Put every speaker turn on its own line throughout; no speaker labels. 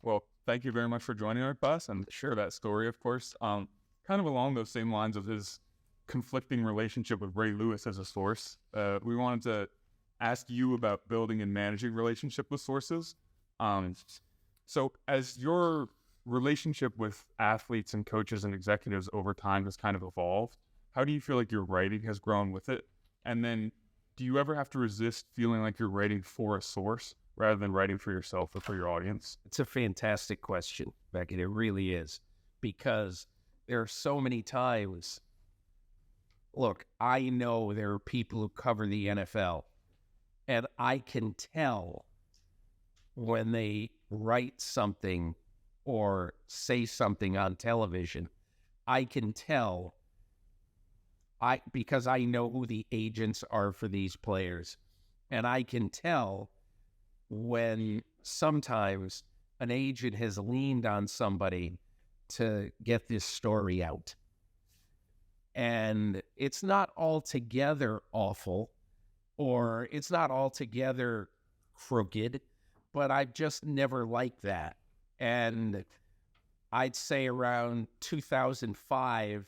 Well, thank you very much for joining our class and share that story, of course. Kind of along those same lines of his conflicting relationship with Ray Lewis as a source, we wanted to ask you about building and managing relationship with sources. So as your relationship with athletes and coaches and executives over time has kind of evolved, how do you feel like your writing has grown with it? And then do you ever have to resist feeling like you're writing for a source rather than writing for yourself or for your audience?
It's a fantastic question, Beckett. It really is, because there are so many times. Look, I know there are people who cover the NFL, and I can tell when they write something or say something on television. I can tell because I know who the agents are for these players, and I can tell when sometimes an agent has leaned on somebody to get this story out. And it's not altogether awful, or it's not altogether crooked, but I've just never liked that. And I'd say around 2005,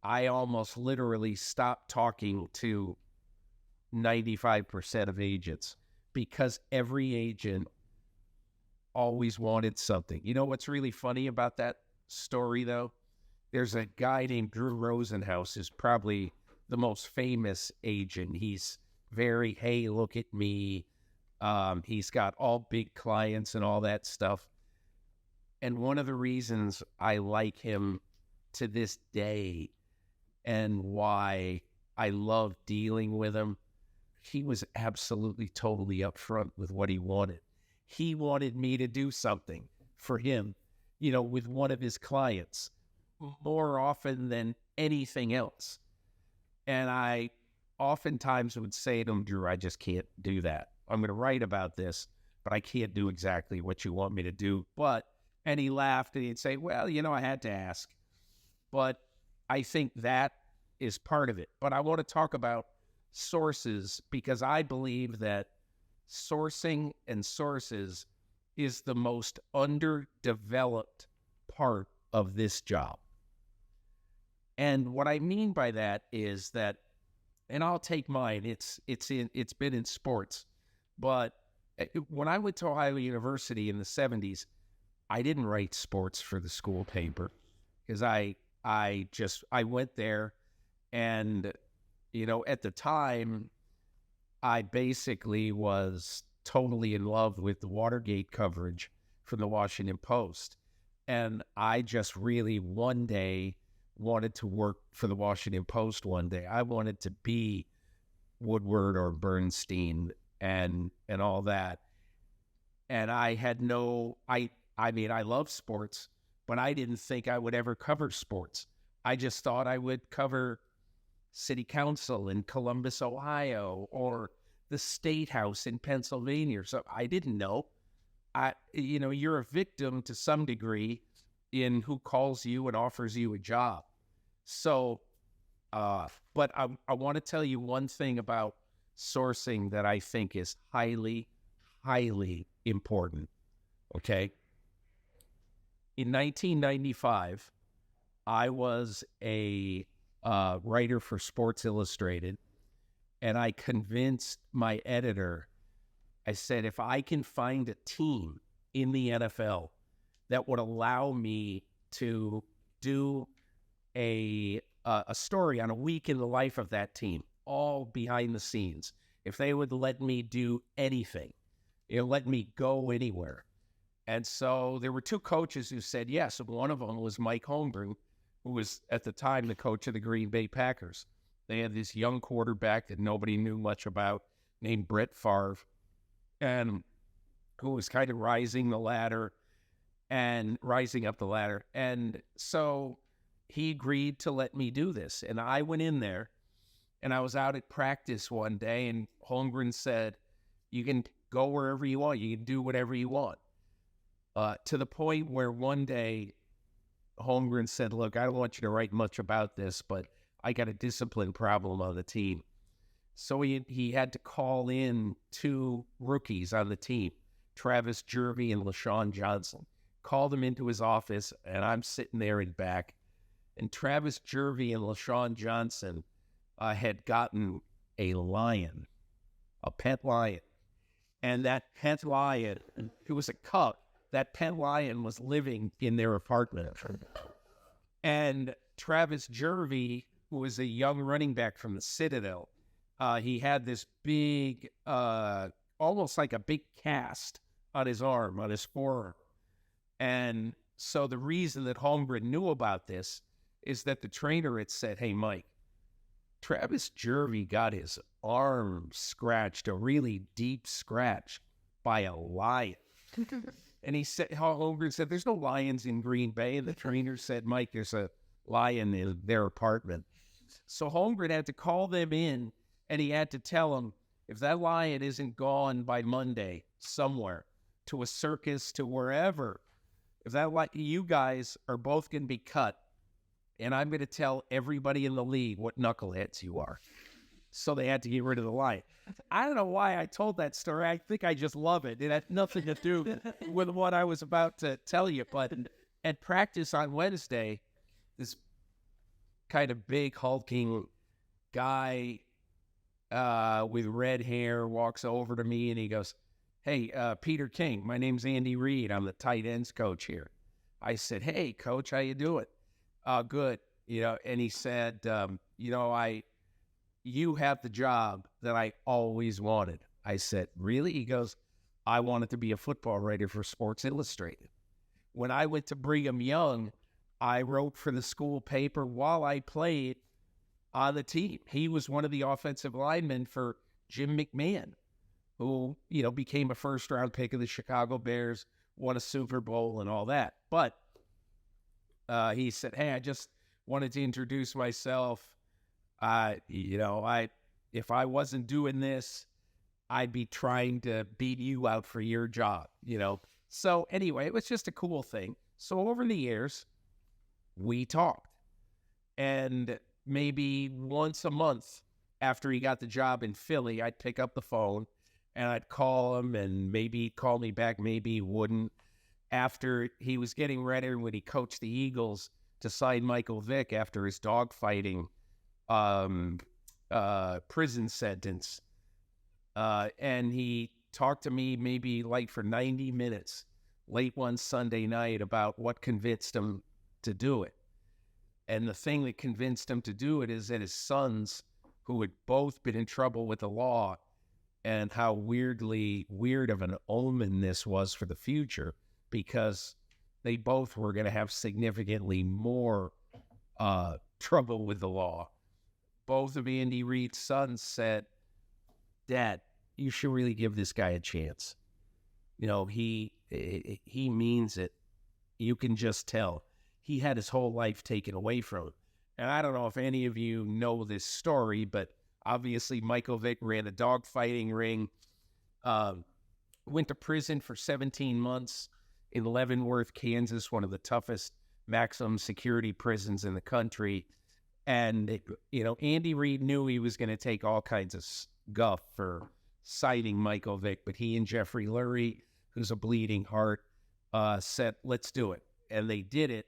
I almost literally stopped talking to 95% of agents, because every agent always wanted something. You know what's really funny about that story, though? There's a guy named Drew Rosenhaus, who's probably the most famous agent. He's very, hey, look at me. He's got all big clients and all that stuff. And one of the reasons I like him to this day and why I love dealing with him, he was absolutely, totally upfront with what he wanted. He wanted me to do something for him, with one of his clients more often than anything else. And I oftentimes would say to him, Drew, I just can't do that. I'm going to write about this, but I can't do exactly what you want me to do. And he laughed and he'd say, well, I had to ask. But I think that is part of it. But I want to talk about sources, because I believe that sourcing and sources is the most underdeveloped part of this job. And what I mean by that is that, and I'll take mine, it's been in sports, but when I went to Ohio University in the 70s, I didn't write sports for the school paper, because I went there and, at the time, I basically was totally in love with the Watergate coverage from the Washington Post. And I just really one day wanted to work for the Washington Post one day. I wanted to be Woodward or Bernstein and all that. And I had I love sports, but I didn't think I would ever cover sports. I just thought I would cover city council in Columbus, Ohio, or the State House in Pennsylvania. So I didn't know. You're a victim to some degree in who calls you and offers you a job. So, but I want to tell you one thing about sourcing that I think is highly, highly important. Okay. In 1995, I was a writer for Sports Illustrated, and I convinced my editor, I said, if I can find a team in the NFL that would allow me to do a story on a week in the life of that team, all behind the scenes, if they would let me do anything, let me go anywhere. And so there were two coaches who said yes. One of them was Mike Holmgren, who was at the time the coach of the Green Bay Packers. They had this young quarterback that nobody knew much about named Brett Favre, and who was kind of rising up the ladder. And so he agreed to let me do this. And I went in there, and I was out at practice one day, and Holmgren said, you can go wherever you want. You can do whatever you want. To the point where one day Holmgren said, look, I don't want you to write much about this, but I got a discipline problem on the team. So he had to call in two rookies on the team, Travis Jervey and LaShawn Johnson. Called him into his office, and I'm sitting there in back. And Travis Jervey and LaShawn Johnson had gotten a lion, a pet lion. And that pet lion, it was a cub. That pet lion was living in their apartment. And Travis Jervey, who was a young running back from the Citadel, he had this big, almost like a big cast on his arm, on his forearm. And so the reason that Holmgren knew about this is that the trainer had said, hey, Mike, Travis Jervey got his arm scratched, a really deep scratch by a lion. And he said, Holmgren said, there's no lions in Green Bay. And the trainer said, Mike, there's a lion in their apartment. So Holmgren had to call them in, and he had to tell them, if that lion isn't gone by Monday somewhere, to a circus, to wherever, if that you guys are both going to be cut, and I'm going to tell everybody in the league what knuckleheads you are. So they had to get rid of the lion. I don't know why I told that story. I think I just love it. It had nothing to do with what I was about to tell you. But at practice on Wednesday, this kind of big hulking guy with red hair walks over to me and he goes, hey, Peter King, my name's Andy Reid. I'm the tight ends coach here. I said, hey, coach, how you doing? Good. And he said, you have the job that I always wanted. I said, really? He goes, I wanted to be a football writer for Sports Illustrated. When I went to Brigham Young, I wrote for the school paper while I played on the team. He was one of the offensive linemen for Jim McMahon, who, became a first-round pick of the Chicago Bears, won a Super Bowl and all that. But he said, hey, I just wanted to introduce myself. If I wasn't doing this, I'd be trying to beat you out for your job, So anyway, it was just a cool thing. So over the years, we talked. And maybe once a month after he got the job in Philly, I'd pick up the phone and I'd call him, and maybe he'd call me back, maybe he wouldn't. After he was getting ready when he coached the Eagles to sign Michael Vick after his dogfighting prison sentence. And he talked to me maybe like for 90 minutes late one Sunday night about what convinced him to do it. And the thing that convinced him to do it is that his sons, who had both been in trouble with the law, and how weird of an omen this was for the future, because they both were going to have significantly more trouble with the law. Both of Andy Reid's sons said, Dad, you should really give this guy a chance. He means it. You can just tell. He had his whole life taken away from him. And I don't know if any of you know this story, but obviously Michael Vick ran a dogfighting ring, went to prison for 17 months in Leavenworth, Kansas, one of the toughest maximum security prisons in the country. And, Andy Reid knew he was going to take all kinds of guff for citing Michael Vick, but he and Jeffrey Lurie, who's a bleeding heart, said, let's do it. And they did it.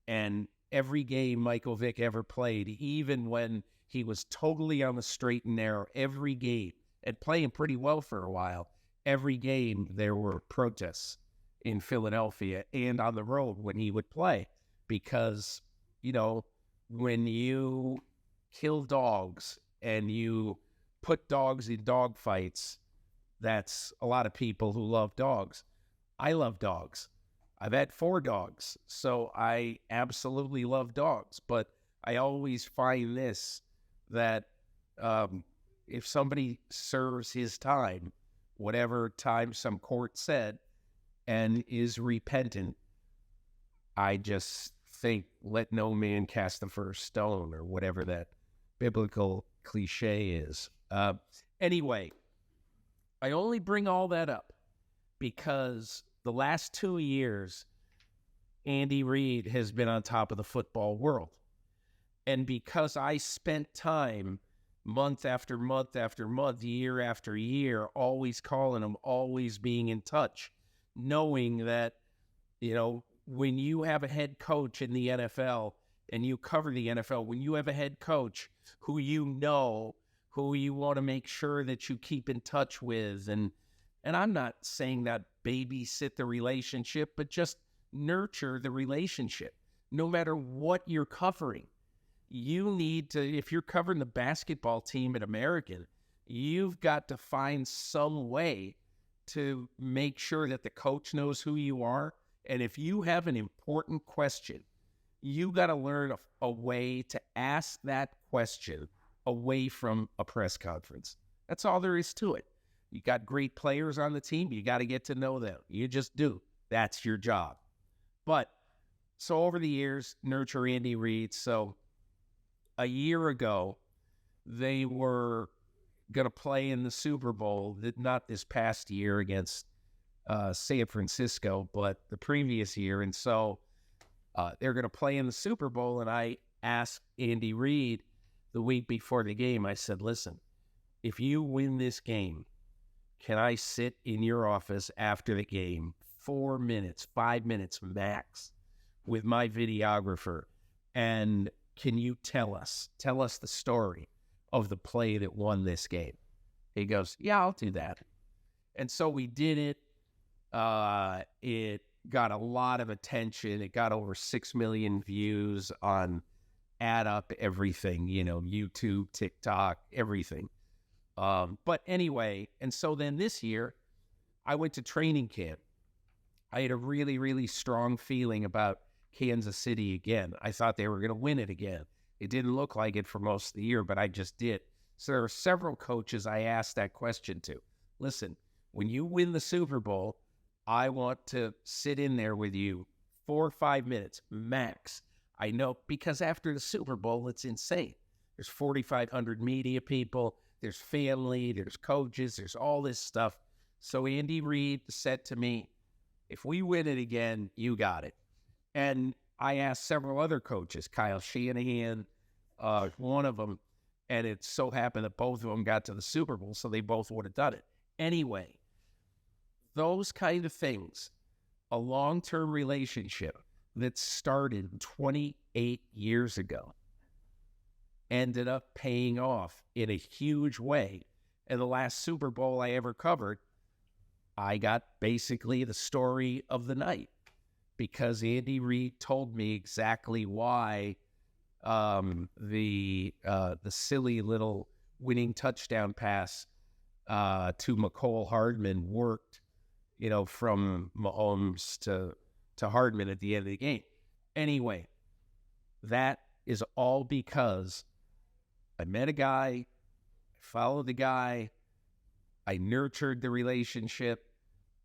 And every game Michael Vick ever played, even when he was totally on the straight and narrow, every game, and playing pretty well for a while, every game there were protests in Philadelphia and on the road when he would play. Because, when you kill dogs and you put dogs in dog fights, that's a lot of people who love dogs. I love dogs. I've had 4 dogs, so I absolutely love dogs. But I always find this, that if somebody serves his time, whatever time some court said, and is repentant, I just think, let no man cast the first stone, or whatever that biblical cliche is. Anyway, I only bring all that up because the last 2 years, Andy Reid has been on top of the football world. And because I spent time month after month after month, year after year, always calling them, always being in touch, knowing that, when you have a head coach in the NFL and you cover the NFL, when you have a head coach who who you want to make sure that you keep in touch with, and I'm not saying that babysit the relationship, but just nurture the relationship. No matter what you're covering, you need to, if you're covering the basketball team at American, you've got to find some way to make sure that the coach knows who you are. And if you have an important question, you got to learn a way to ask that question away from a press conference. That's all there is to it. You got great players on the team. You got to get to know them. You just do. That's your job. But so over the years, nurture Andy Reid. So a year ago, they were going to play in the Super Bowl, not this past year against San Francisco, but the previous year. And so they're going to play in the Super Bowl. And I asked Andy Reid the week before the game, I said, listen, if you win this game, can I sit in your office after the game 4 minutes, 5 minutes max with my videographer? And can you tell us the story of the play that won this game? He goes, yeah, I'll do that. And so we did it. It got a lot of attention. It got over 6 million views on Add Up everything, YouTube, TikTok, everything. But anyway, and so then this year, I went to training camp. I had a really, really strong feeling about Kansas City again. I thought they were going to win it again. It didn't look like it for most of the year, but I just did. So there are several coaches I asked that question to. Listen, when you win the Super Bowl, I want to sit in there with you 4 or 5 minutes max. I know, because after the Super Bowl, it's insane. There's 4,500 media people. There's family, there's coaches, there's all this stuff. So Andy Reid said to me, if we win it again, you got it. And I asked several other coaches, Kyle Shanahan, one of them, and it so happened that both of them got to the Super Bowl, so they both would have done it. Anyway, those kind of things, a long-term relationship that started 28 years ago, ended up paying off in a huge way. And the last Super Bowl I ever covered, I got basically the story of the night, because Andy Reid told me exactly why the silly little winning touchdown pass to McCole Hardman worked, from Mahomes to Hardman at the end of the game. Anyway, that is all because I met a guy, followed the guy, I nurtured the relationship,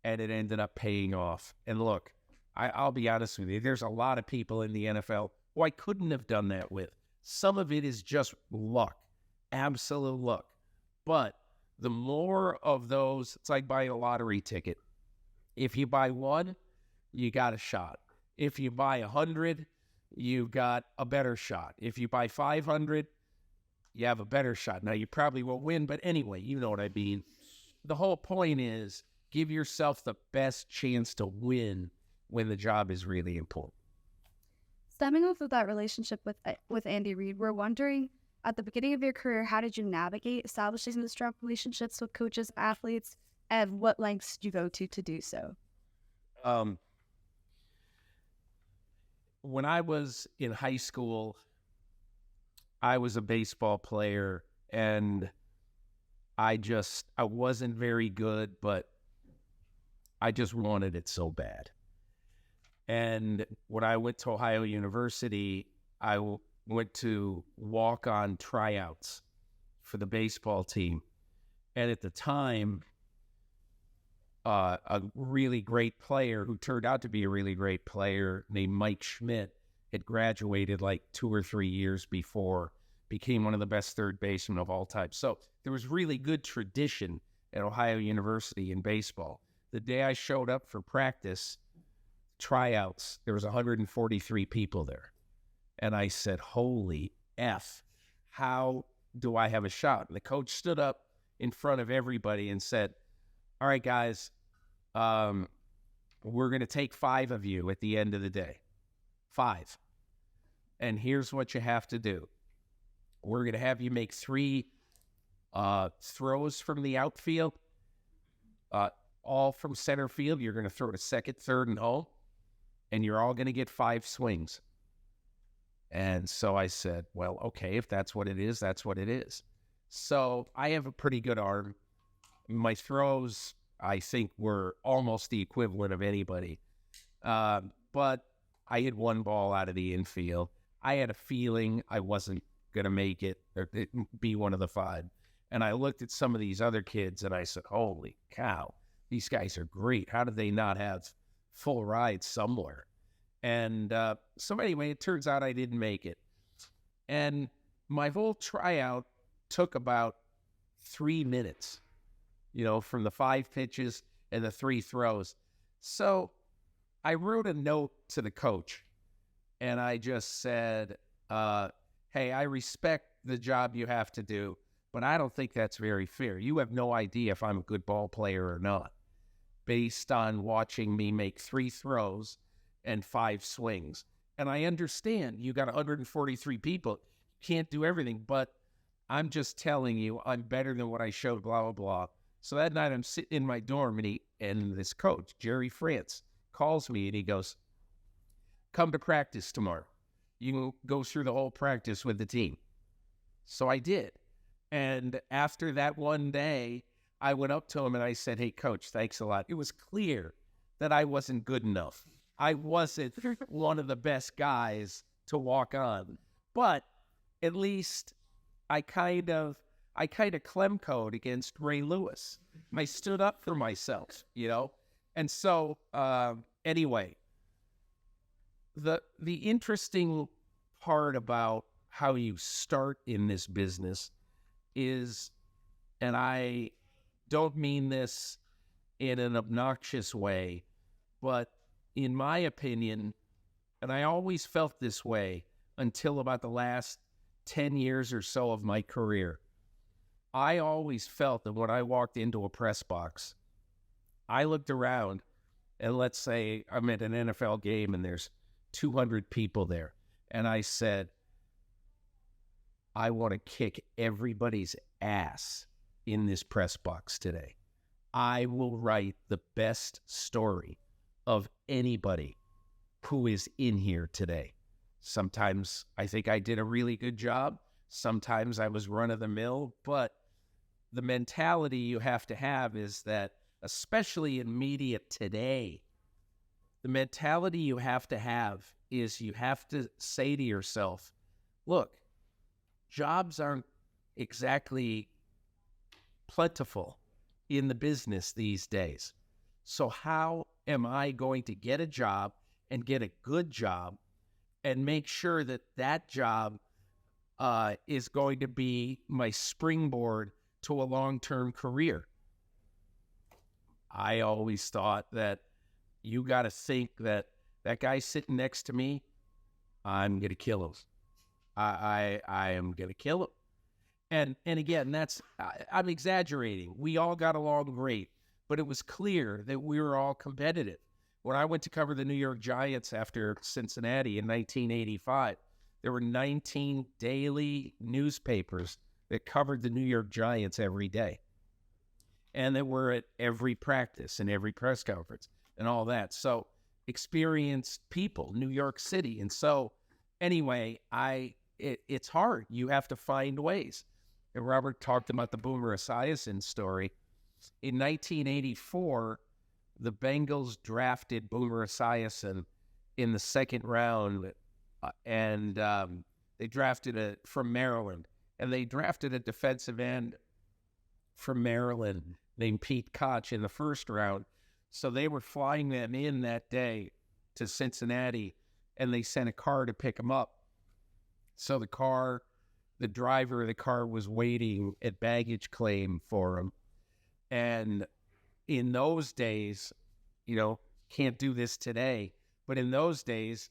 and it ended up paying off. And look, I'll be honest with you, there's a lot of people in the NFL who I couldn't have done that with. Some of it is just luck, absolute luck. But the more of those, it's like buying a lottery ticket. If you buy one, you got a shot. If you buy 100, you got a better shot. If you buy 500, you have a better shot. Now, you probably won't win, but anyway, you know what I mean. The whole point is give yourself the best chance to win when the job is really important.
Stemming off of that relationship with Andy Reid, we're wondering, at the beginning of your career, how did you navigate establishing the strong relationships with coaches, athletes, and what lengths did you go to do so?
When I was in high school, I was a baseball player, and I wasn't very good, but I just wanted it so bad. And when I went to Ohio University, I went to walk-on tryouts for the baseball team. And at the time, a really great player who turned out to be a really great player named Mike Schmidt had graduated like 2 or 3 years before, became one of the best third basemen of all time. So there was really good tradition at Ohio University in baseball. The day I showed up for practice, tryouts, there was 143 people there. And I said, holy F, how do I have a shot? And the coach stood up in front of everybody and said, all right, guys, we're going to take 5 of you at the end of the day. 5. And here's what you have to do. We're going to have you make 3 throws from the outfield, all from center field. You're going to throw to second, third, and home, and you're all going to get 5 swings. And so I said, well, okay, if that's what it is, that's what it is. So I have a pretty good arm. My throws, I think, were almost the equivalent of anybody. But I hit 1 ball out of the infield. I had a feeling I wasn't going to make it or be one of the 5. And I looked at some of these other kids and I said, holy cow, these guys are great. How did they not have full rides somewhere? And so anyway, it turns out I didn't make it. And my whole tryout took about 3 minutes, from the 5 pitches and the 3 throws. So I wrote a note to the coach and I just said, hey, I respect the job you have to do, but I don't think that's very fair. You have no idea if I'm a good ball player or not, based on watching me make 3 throws and 5 swings. And I understand you got 143 people. You can't do everything, but I'm just telling you, I'm better than what I showed, blah, blah, blah. So that night I'm sitting in my dorm and this coach, Jerry France, calls me and he goes, come to practice tomorrow. You can go through the whole practice with the team. So I did. And after that one day, I went up to him and I said, hey, coach, thanks a lot. It was clear that I wasn't good enough. I wasn't one of the best guys to walk on. But at least I kind of Klemko'd against Ray Lewis. I stood up for myself, And so, anyway, the interesting part about how you start in this business is, and I don't mean this in an obnoxious way, but in my opinion, and I always felt this way until about the last 10 years or so of my career, I always felt that when I walked into a press box, I looked around and let's say I'm at an NFL game and there's 200 people there. And I said, I want to kick everybody's ass in this press box today. I will write the best story of anybody who is in here today. Sometimes I think I did a really good job. Sometimes I was run of the mill, but the mentality you have to have is that, especially in media today, the mentality you have to have is you have to say to yourself, look, jobs aren't exactly plentiful in the business these days. So how am I going to get a job and get a good job and make sure that that job is going to be my springboard to a long-term career? I always thought that you got to think that guy sitting next to me, I'm going to kill him. I am going to kill him. And again, I'm exaggerating. We all got along great, but it was clear that we were all competitive. When I went to cover the New York Giants after Cincinnati in 1985, there were 19 daily newspapers that covered the New York Giants every day. And they were at every practice and every press conference and all that. So experienced people, New York City. And so anyway, it's hard. You have to find ways. And Robert talked about the Boomer Esiason story. In 1984, the Bengals drafted Boomer Esiason in the 2nd round, and they drafted from Maryland. And they drafted a defensive end from Maryland named Pete Koch in the 1st round. So they were flying them in that day to Cincinnati, and they sent a car to pick him up. So the driver of the car was waiting at baggage claim for him. And in those days, can't do this today, but in those days,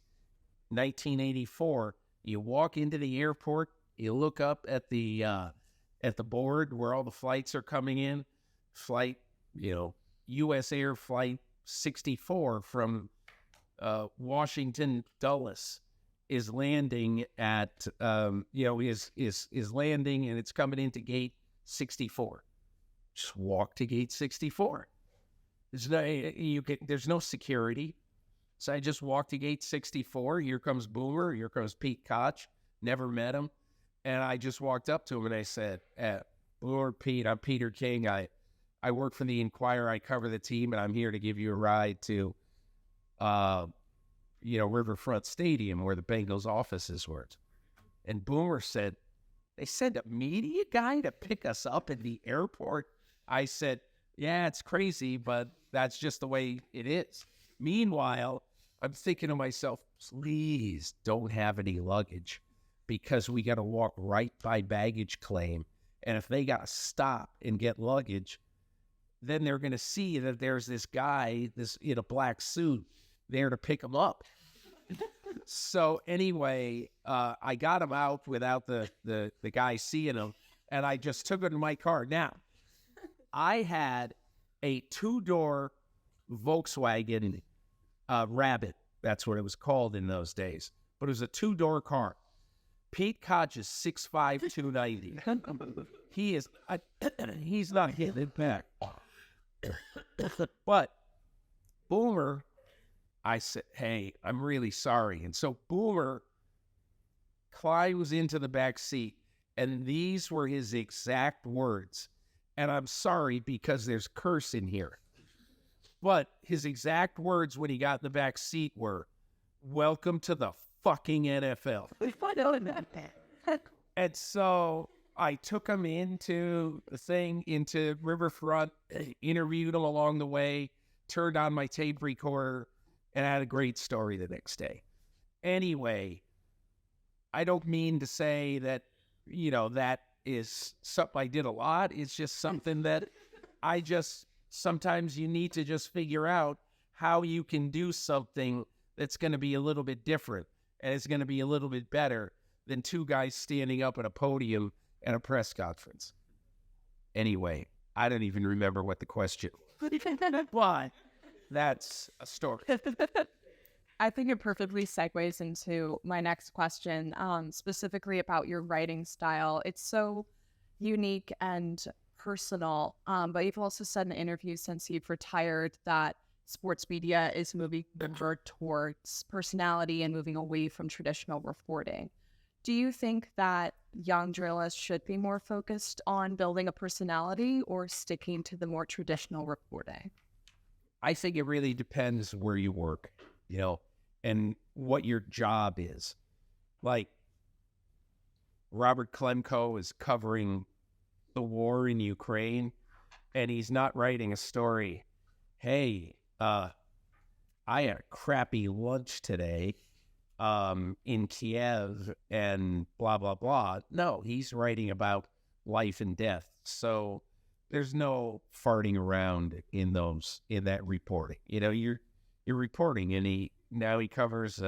1984, you walk into the airport, You look up at the board where all the flights are coming in. Flight, U.S. Air Flight 64 from Washington Dulles is landing at is landing, and it's coming into gate 64. Just walk to gate 64. There's no security. So I just walked to gate 64. Here comes Boomer. Here comes Pete Koch. Never met him. And I just walked up to him and I said, Boomer, Pete, I'm Peter King. I work for the Inquirer. I cover the team, and I'm here to give you a ride to, Riverfront Stadium where the Bengals offices were. And Boomer said, they sent a media guy to pick us up at the airport. I said, yeah, it's crazy, but that's just the way it is. Meanwhile, I'm thinking to myself, please don't have any luggage, because we got to walk right by baggage claim. And if they got to stop and get luggage, then they're going to see that there's this guy, this in a black suit, there to pick them up. So anyway, I got him out without the guy seeing him, and I just took it in my car. Now, I had a 2-door Volkswagen Rabbit. That's what it was called in those days. But it was a 2-door car. Pete Koch is 6'5", 290. He's not hitting it back. But Boomer, I said, hey, I'm really sorry. And so Boomer climbs into the back seat, and these were his exact words. And I'm sorry because there's curse in here. But his exact words when he got in the back seat were, welcome to the fucking NFL. And so I took him into Riverfront, interviewed him along the way, turned on my tape recorder, and had a great story the next day. Anyway, I don't mean to say that, that is something I did a lot. It's just something that sometimes you need to just figure out how you can do something that's going to be a little bit different, and it's going to be a little bit better than two guys standing up at a podium at a press conference. Anyway, I don't even remember what the question was. Why? That's a story.
I think it perfectly segues into my next question, specifically about your writing style. It's so unique and personal, but you've also said in interviews since you've retired that sports media is moving more towards personality and moving away from traditional reporting. Do you think that young journalists should be more focused on building a personality or sticking to the more traditional reporting?
I think it really depends where you work, and what your job is. Like, Robert Klemko is covering the war in Ukraine, and he's not writing a story. Hey, I had a crappy lunch today in Kiev and blah, blah, blah. No, he's writing about life and death. So there's no farting around in that reporting. You're reporting, and he covers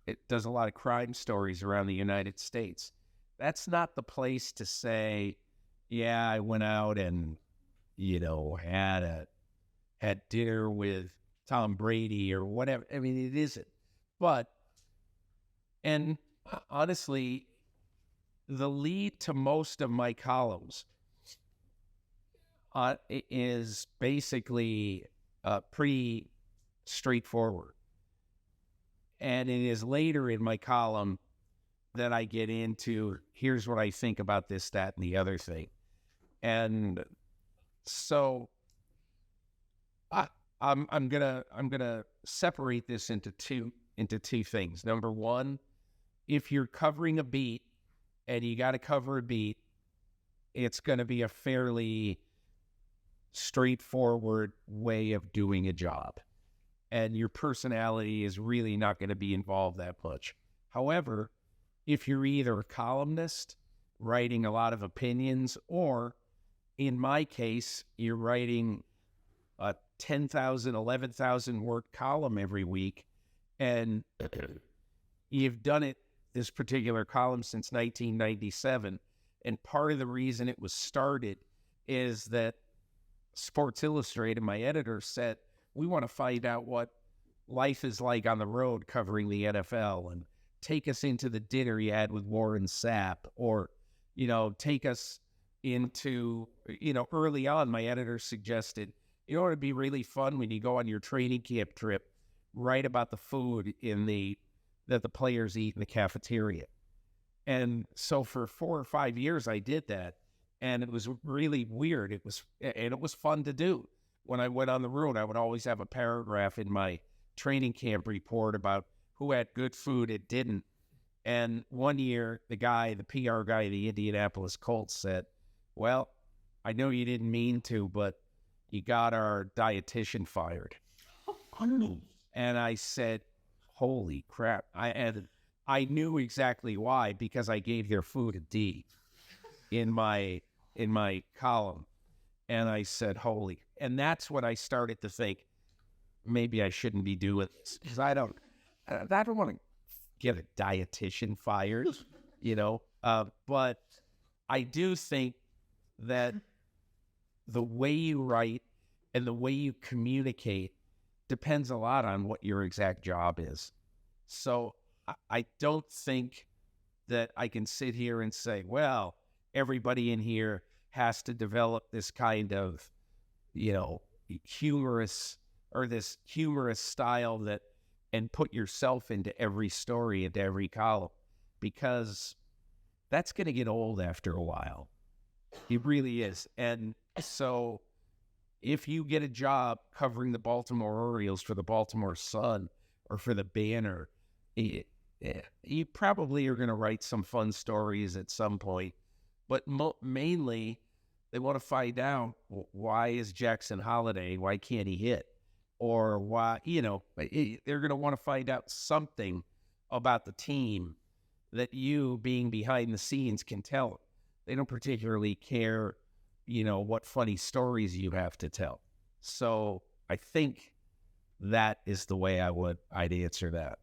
it does a lot of crime stories around the United States. That's not the place to say, yeah, I went out and had dinner with Tom Brady or whatever. I mean, it isn't. And honestly, the lead to most of my columns is basically pretty straightforward. And it is later in my column that I get into, here's what I think about this, that, and the other thing. And so I'm gonna separate this into two things. Number one, if you're covering a beat and you got to cover a beat, it's going to be a fairly straightforward way of doing a job, and your personality is really not going to be involved that much. However, if you're either a columnist writing a lot of opinions, or in my case, you're writing a 10,000, 11,000 word column every week, and you've done it this particular column since 1997. And part of the reason it was started is that Sports Illustrated, my editor, said, we want to find out what life is like on the road covering the NFL, and take us into the dinner you had with Warren Sapp, or, take us into, early on, my editor suggested, it would be really fun when you go on your training camp trip, write about the food that the players eat in the cafeteria. And so for 4 or 5 years, I did that. And it was really weird. It was fun to do. When I went on the road, I would always have a paragraph in my training camp report about who had good food and didn't. And one year, the PR guy of the Indianapolis Colts said, well, I know you didn't mean to, but you got our dietitian fired. And I said, holy crap. I knew exactly why, because I gave their food a D in my column. And I said, holy. And that's when I started to think, maybe I shouldn't be doing this, because I don't want to get a dietitian fired, but I do think that the way you write and the way you communicate depends a lot on what your exact job is. So I don't think that I can sit here and say, well, everybody in here has to develop this kind of, humorous style and put yourself into every story, into every column, because that's going to get old after a while. It really is. And so if you get a job covering the Baltimore Orioles for the Baltimore Sun or for the Banner, you probably are going to write some fun stories at some point. But mainly, they want to find out, why is Jackson Holliday, why can't he hit? Or why, they're going to want to find out something about the team that you, being behind the scenes, can tell them. They don't particularly care, what funny stories you have to tell. So I think that is the way I'd answer that.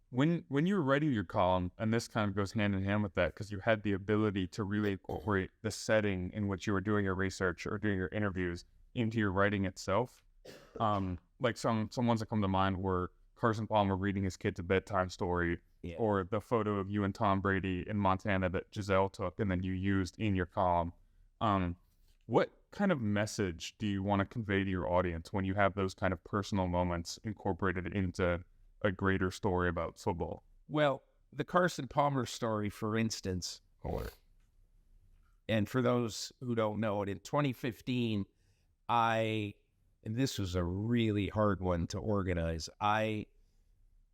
When you were writing your column, and this kind of goes hand in hand with that, because you had the ability to really incorporate the setting in which you were doing your research or doing your interviews into your writing itself. Like some ones that come to mind were Carson Palmer reading his kids a bedtime story, or the photo of you and Tom Brady in Montana that Giselle took and then you used in your column. What kind of message do you want to convey to your audience when you have those kind of personal moments incorporated into a greater story about football?
Well, the Carson Palmer story, for instance, and for those who don't know it, in 2015, and this was a really hard one to organize, I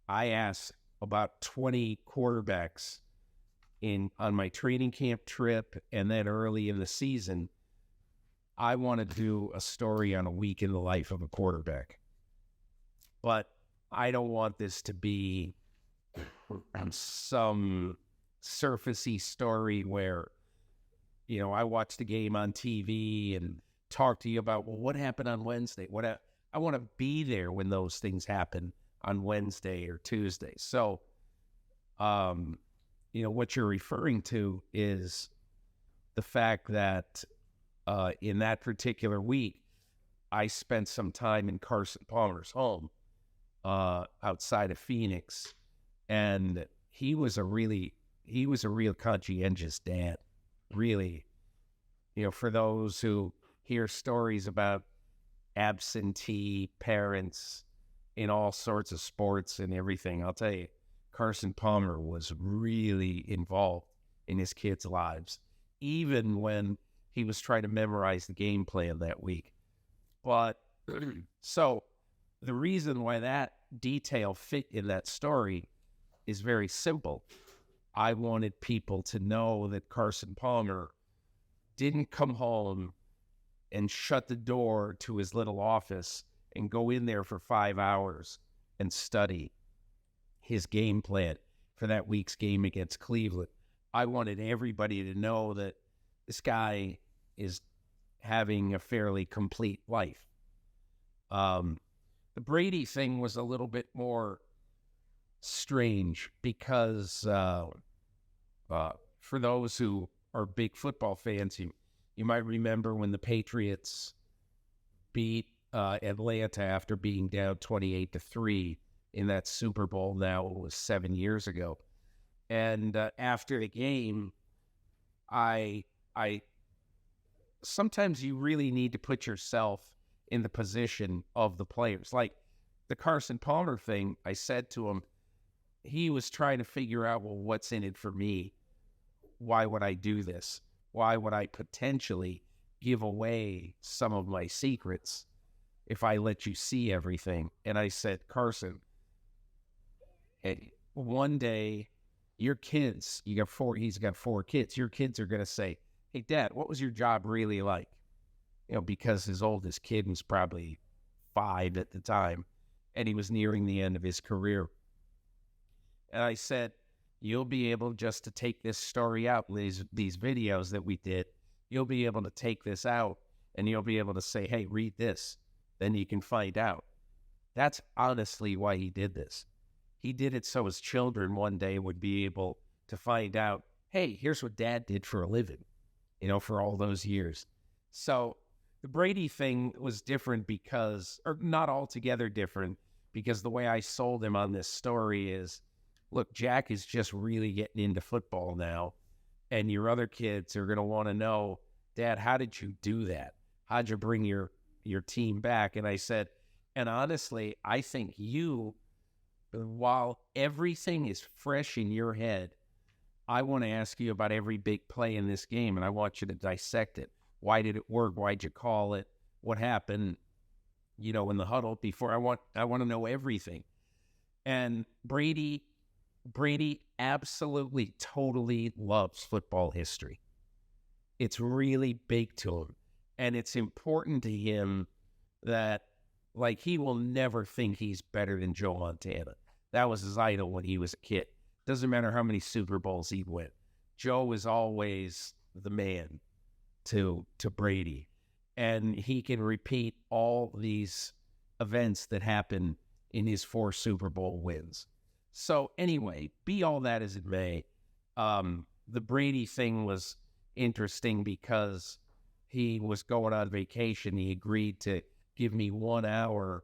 asked about 20 quarterbacks on my training camp trip, and then early in the season, I want to do a story on a week in the life of a quarterback. But I don't want this to be some surfacey story where, I watch the game on TV and talk to you about, well, what happened on Wednesday? I want to be there when those things happen on Wednesday or Tuesday. So, what you're referring to is the fact that in that particular week, I spent some time in Carson Palmer's home outside of Phoenix, and he was a real conscientious dad. Really, for those who hear stories about absentee parents in all sorts of sports and everything, I'll tell you, Carson Palmer was really involved in his kids' lives, even when he was trying to memorize the game plan that week. But so the reason why that detail fit in that story is very simple. I wanted people to know that Carson Palmer didn't come home and shut the door to his little office and go in there for 5 hours and study his game plan for that week's game against Cleveland. I wanted everybody to know that this guy is having a fairly complete life. The Brady thing was a little bit more strange because for those who are big football fans, you might remember when the Patriots beat Atlanta after being down 28-3 in that Super Bowl. Now it was 7 years ago. And after the game, I sometimes you really need to put yourself in the position of the players. Like the Carson Palmer thing, I said to him, he was trying to figure out, well, what's in it for me? Why would I do this? Why would I potentially give away some of my secrets if I let you see everything? And I said, Carson, hey, one day your kids, he's got 4 kids. Your kids are going to say, hey, Dad, what was your job really like? Because his oldest kid was probably 5 at the time, and he was nearing the end of his career. And I said, you'll be able just to take this story out, these videos that we did, you'll be able to take this out, and you'll be able to say, hey, read this. Then you can find out. That's honestly why he did this. He did it so his children one day would be able to find out, hey, here's what Dad did for a living, for all those years. So the Brady thing was different or not altogether different, because the way I sold him on this story is, look, Jack is just really getting into football now, and your other kids are going to want to know, Dad, how did you do that? How'd you bring your team back? And I said, and honestly, I think while everything is fresh in your head, I want to ask you about every big play in this game, and I want you to dissect it. Why did it work? Why'd you call it? What happened, in the huddle before? I want to know everything. And Brady absolutely, totally loves football history. It's really big to him. And it's important to him that, he will never think he's better than Joe Montana. That was his idol when he was a kid. Doesn't matter how many Super Bowls he win. Joe was always the man to Brady. And he can repeat all these events that happen in his 4 Super Bowl wins. So anyway, be all that as it may, the Brady thing was interesting because he was going on vacation. He agreed to give me 1 hour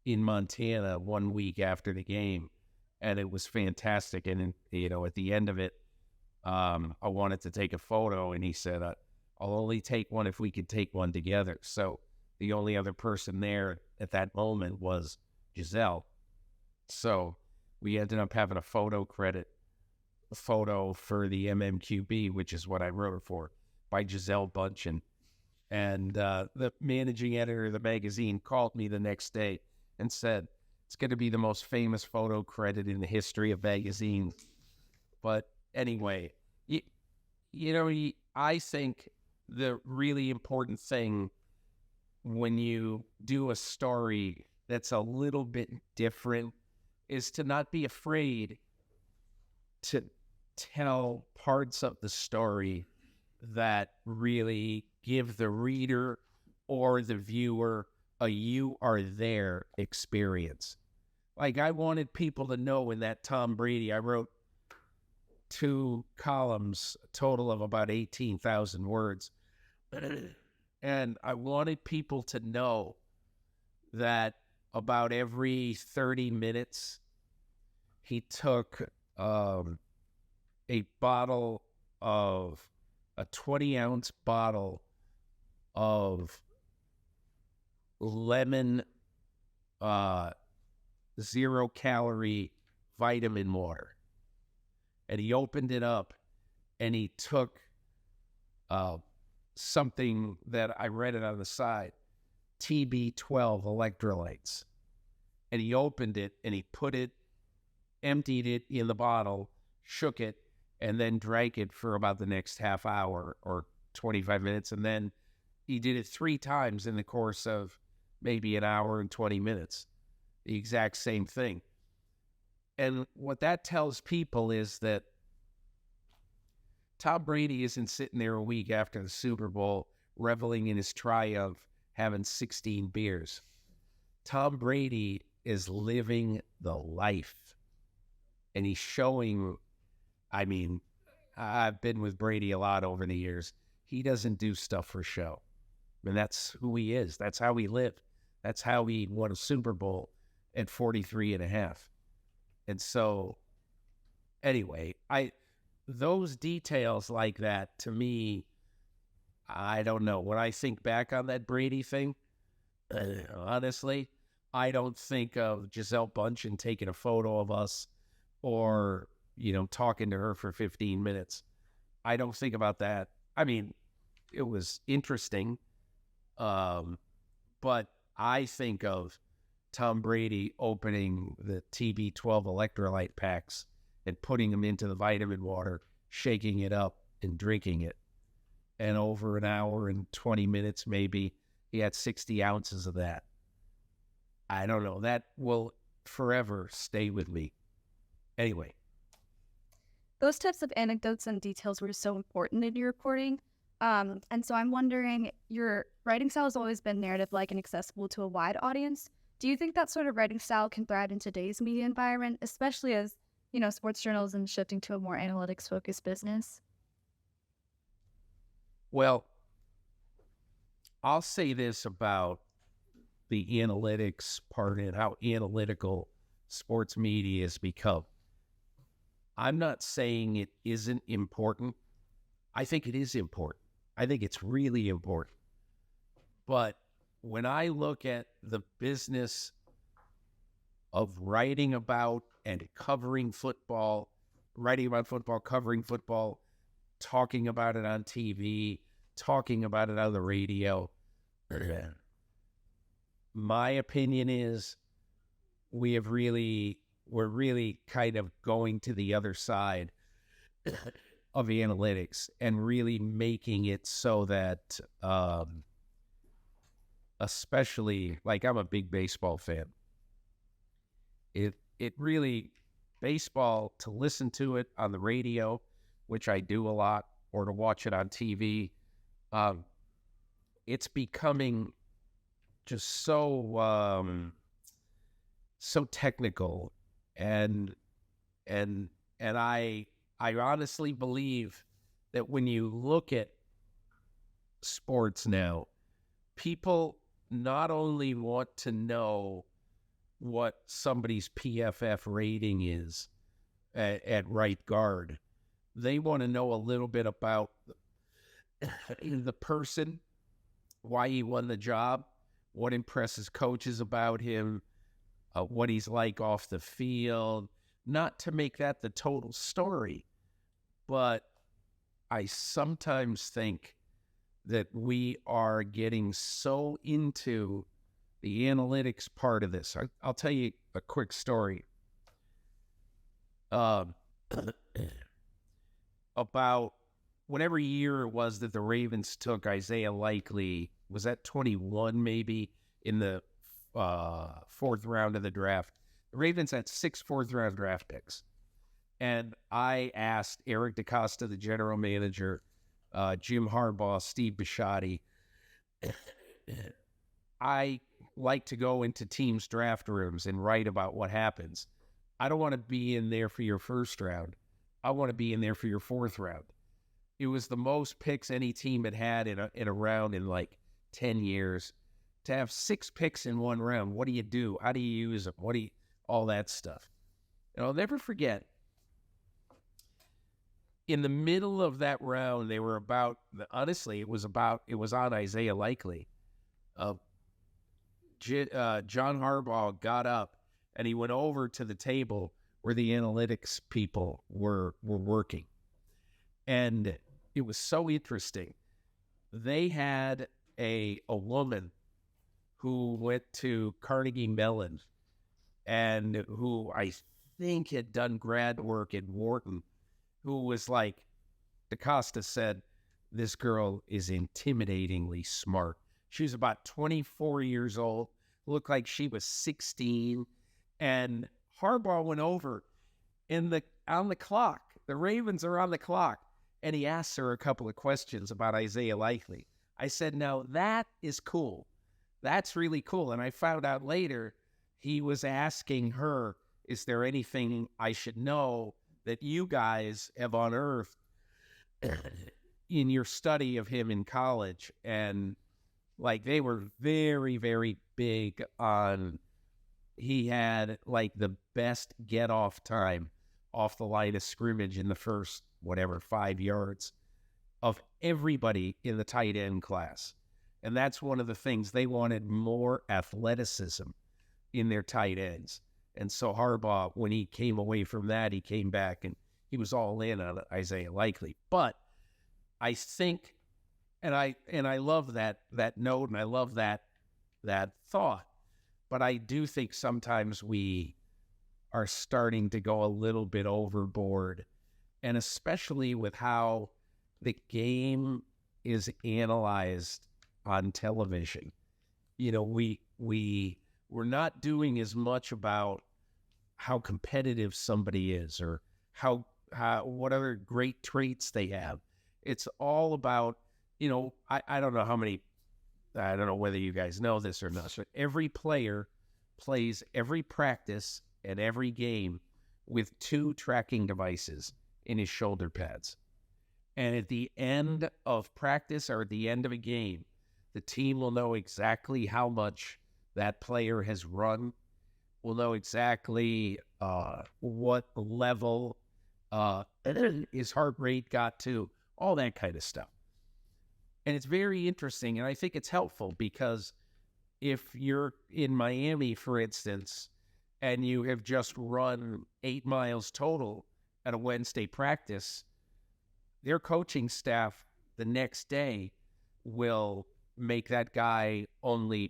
in Montana 1 week after the game, and it was fantastic. And, at the end of it, I wanted to take a photo, and he said, I'll only take one if we could take one together. So the only other person there at that moment was Giselle. So we ended up having a photo for the MMQB, which is what I wrote it for, by Giselle Bundchen. And the managing editor of the magazine called me the next day and said, it's going to be the most famous photo credit in the history of magazines. But anyway, I think the really important thing when you do a story that's a little bit different is to not be afraid to tell parts of the story that really give the reader or the viewer a you are there experience. I wanted people to know in that Tom Brady, I wrote 2 columns, a total of about 18,000 words. And I wanted people to know that about every 30 minutes, he took a 20-ounce bottle of lemon 0-calorie vitamin water. And he opened it up, and he took something that I read it on the side, TB12 electrolytes. And he opened it, and he emptied it in the bottle, shook it, and then drank it for about the next half hour or 25 minutes. And then he did it 3 times in the course of maybe an hour and 20 minutes. The exact same thing. And what that tells people is that Tom Brady isn't sitting there a week after the Super Bowl reveling in his triumph, having 16 beers. Tom Brady is living the life. and he's showing, I mean, I've been with Brady a lot over the years. He doesn't do stuff for show. And that's who he is. That's how he lived. That's how he won a Super Bowl at 43 and a half. And so, anyway, those details like that, to me, I don't know. When I think back on that Brady thing, honestly, I don't think of Gisele Bündchen taking a photo of us or, talking to her for 15 minutes. I don't think about that. I mean, it was interesting, but I think of Tom Brady opening the TB12 electrolyte packs and putting them into the vitamin water, shaking it up and drinking it. And over an hour and 20 minutes, maybe, he had 60 ounces of that. I don't know. That will forever stay with me. Anyway.
Those types of anecdotes and details were so important in your reporting. And so I'm wondering, your writing style has always been narrative-like and accessible to a wide audience. Do you think that sort of writing style can thrive in today's media environment, especially as, sports journalism is shifting to a more analytics-focused business?
Well, I'll say this about the analytics part and how analytical sports media has become. I'm not saying it isn't important. I think it is important. I think it's really important. But when I look at the business of writing about and covering football, writing about football, covering football, talking about it on TV, talking about it on the radio, my opinion is we're really kind of going to the other side of analytics and really making it so that, especially, like, I'm a big baseball fan. It really, baseball, to listen to it on the radio, which I do a lot, or to watch it on TV, it's becoming just so technical, and I honestly believe that when you look at sports now, people not only want to know what somebody's PFF rating is at right guard, they want to know a little bit about the person, why he won the job, what impresses coaches about him, what he's like off the field. Not to make that the total story, but I sometimes think that we are getting so into the analytics part of this. I'll tell you a quick story about whatever year it was that the Ravens took Isaiah Likely. Was that 21 maybe, in the fourth round of the draft? The Ravens had 6 fourth-round draft picks. And I asked Eric DeCosta, the general manager, Jim Harbaugh, Steve Bisciotti, I like to go into teams' draft rooms and write about what happens. I don't want to be in there for your first round. I want to be in there for your fourth round. It was the most picks any team had in a round in like 10 years. To have 6 picks in one round, what do you do? How do you use them? All that stuff. And I'll never forget, in the middle of that round, they were about, honestly, it was on Isaiah Likely. John Harbaugh got up and he went over to the table where the analytics people were working. And it was so interesting. They had a woman who went to Carnegie Mellon and who I think had done grad work at Wharton, who was like, DeCosta said, this girl is intimidatingly smart. She was about 24 years old, looked like she was 16, and Harbaugh went over on the clock. The Ravens are on the clock, and he asked her a couple of questions about Isaiah Likely. I said, now that is cool. That's really cool. And I found out later he was asking her is there anything I should know that you guys have unearthed in your study of him in college? And like, they were very, very big on, he had like the best get off time off the line of scrimmage in the first, 5 yards of everybody in the tight end class. And that's one of the things, they wanted more athleticism in their tight ends. And so Harbaugh, when he came away from that, he came back and he was all in on Isaiah Likely. But I think, and I love that note, and I love that thought, but I do think sometimes we are starting to go a little bit overboard, and especially with how the game is analyzed on television. You know, we're not doing as much about how competitive somebody is, or how what other great traits they have. It's all about, you know, I don't know how many, I don't know whether you guys know this or not, but every player plays every practice and every game with 2 tracking devices in his shoulder pads. And at the end of practice or at the end of a game, the team will know exactly how much that player has run, will know exactly what level his heart rate got to, all that kind of stuff. And it's very interesting, and I think it's helpful, because if you're in Miami, for instance, and you have just run 8 miles total at a Wednesday practice, their coaching staff the next day will make that guy only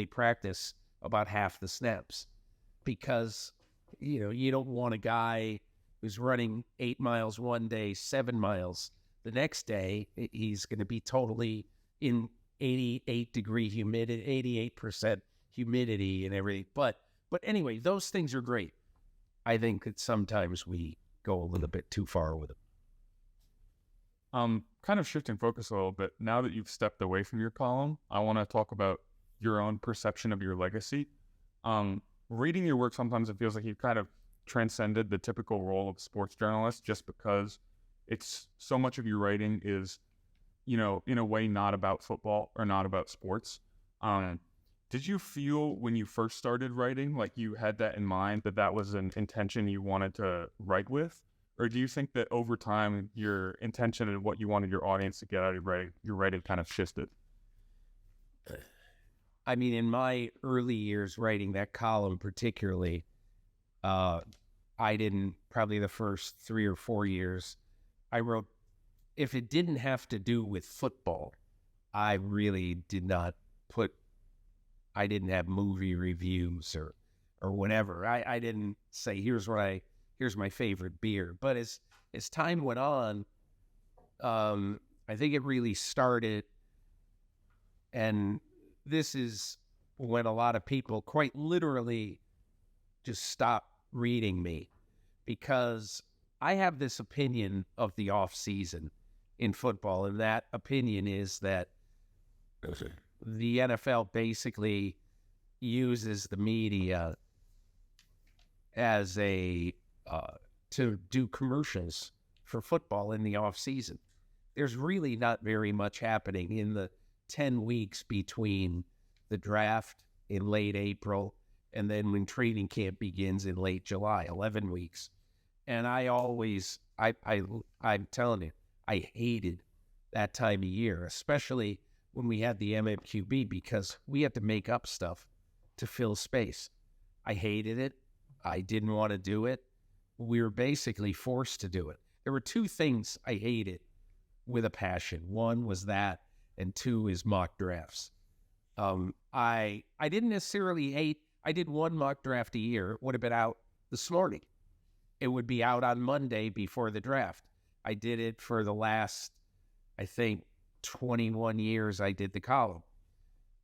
practice about half the snaps, because, you know, you don't want a guy who's running 8 miles one day, 7 miles the next day. He's going to be totally in 88% humidity and everything. But anyway, those things are great. I think that sometimes we go a little bit too far with it.
Kind of shifting focus a little bit. Now that you've stepped away from your column, I want to talk about your own perception of your legacy. Reading your work, sometimes it feels like you've kind of transcended the typical role of sports journalist, just because it's so much of your writing is, you know, in a way not about football or not about sports. Did you feel when you first started writing like you had that in mind, that was an intention you wanted to write with? Or do you think that over time your intention and what you wanted your audience to get out of your writing kind of shifted?
I mean, in my early years writing that column particularly, I didn't, probably the first 3 or 4 years, I wrote, if it didn't have to do with football, I really did not I didn't have movie reviews or whatever. I didn't say, here's my favorite beer. But as time went on, I think it really started, and this is when a lot of people quite literally just stopped reading me, because I have this opinion of the off season in football, and that opinion is that the NFL basically uses the media as to do commercials for football in the off season. There's really not very much happening in the 10 weeks between the draft in late April and then when training camp begins in late July, 11 weeks. And I'm telling you, I hated that time of year, especially when we had the MMQB, because we had to make up stuff to fill space. I hated it. I didn't want to do it. We were basically forced to do it. There were 2 things I hated with a passion. One was that, and 2 is mock drafts. I didn't necessarily hate, I did 1 mock draft a year. It would have been out this morning. It would be out on Monday before the draft. I did it for the last, I think, 21 years I did the column.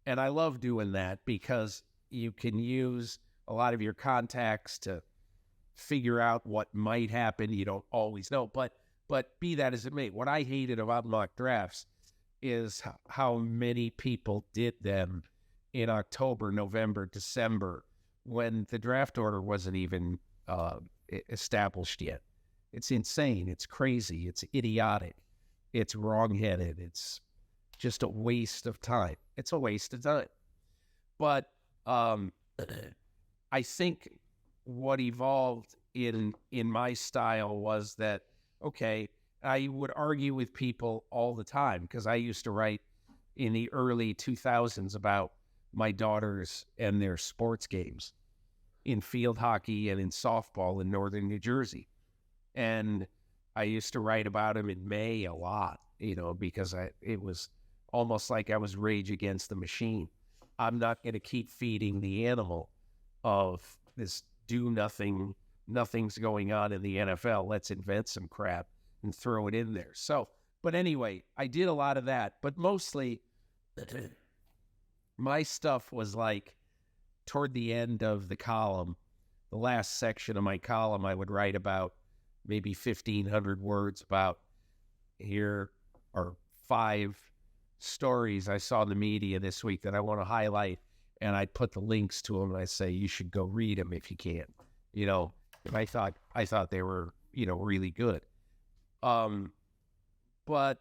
And I love doing that because you can use a lot of your contacts to figure out what might happen. You don't always know, but be that as it may, what I hated about mock drafts is how many people did them in October, November, December, when the draft order wasn't even established yet. It's insane. It's crazy. It's idiotic. It's wrongheaded. It's just a waste of time. It's a waste of time. But I think what evolved in my style was that, okay, I would argue with people all the time because I used to write in the early 2000s about my daughters and their sports games in field hockey and in softball in northern New Jersey. And I used to write about them in May a lot, because it was almost like I was Rage Against the Machine. I'm not going to keep feeding the animal of this nothing's going on in the NFL. Let's invent some crap and throw it in there. So, but anyway, I did a lot of that, but mostly my stuff was like toward the end of the column, the last section of my column, I would write about maybe 1,500 words about here are 5 stories I saw in the media this week that I want to highlight, and I'd put the links to them and I'd say, you should go read them if you can, and I thought they were, really good. But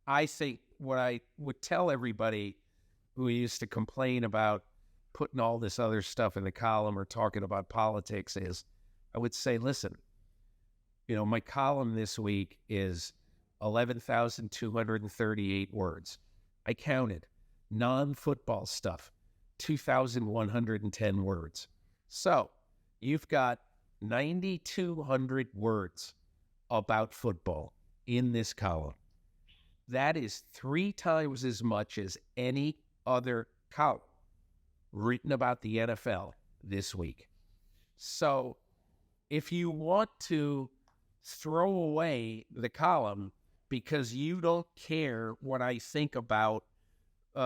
I think what I would tell everybody who used to complain about putting all this other stuff in the column or talking about politics is, I would say, listen, my column this week is 11,238 words. I counted non-football stuff, 2,110 words. So you've got 9,200 words about football in this column. That is 3 times as much as any other column written about the NFL this week. So if you want to throw away the column because you don't care what I think about, this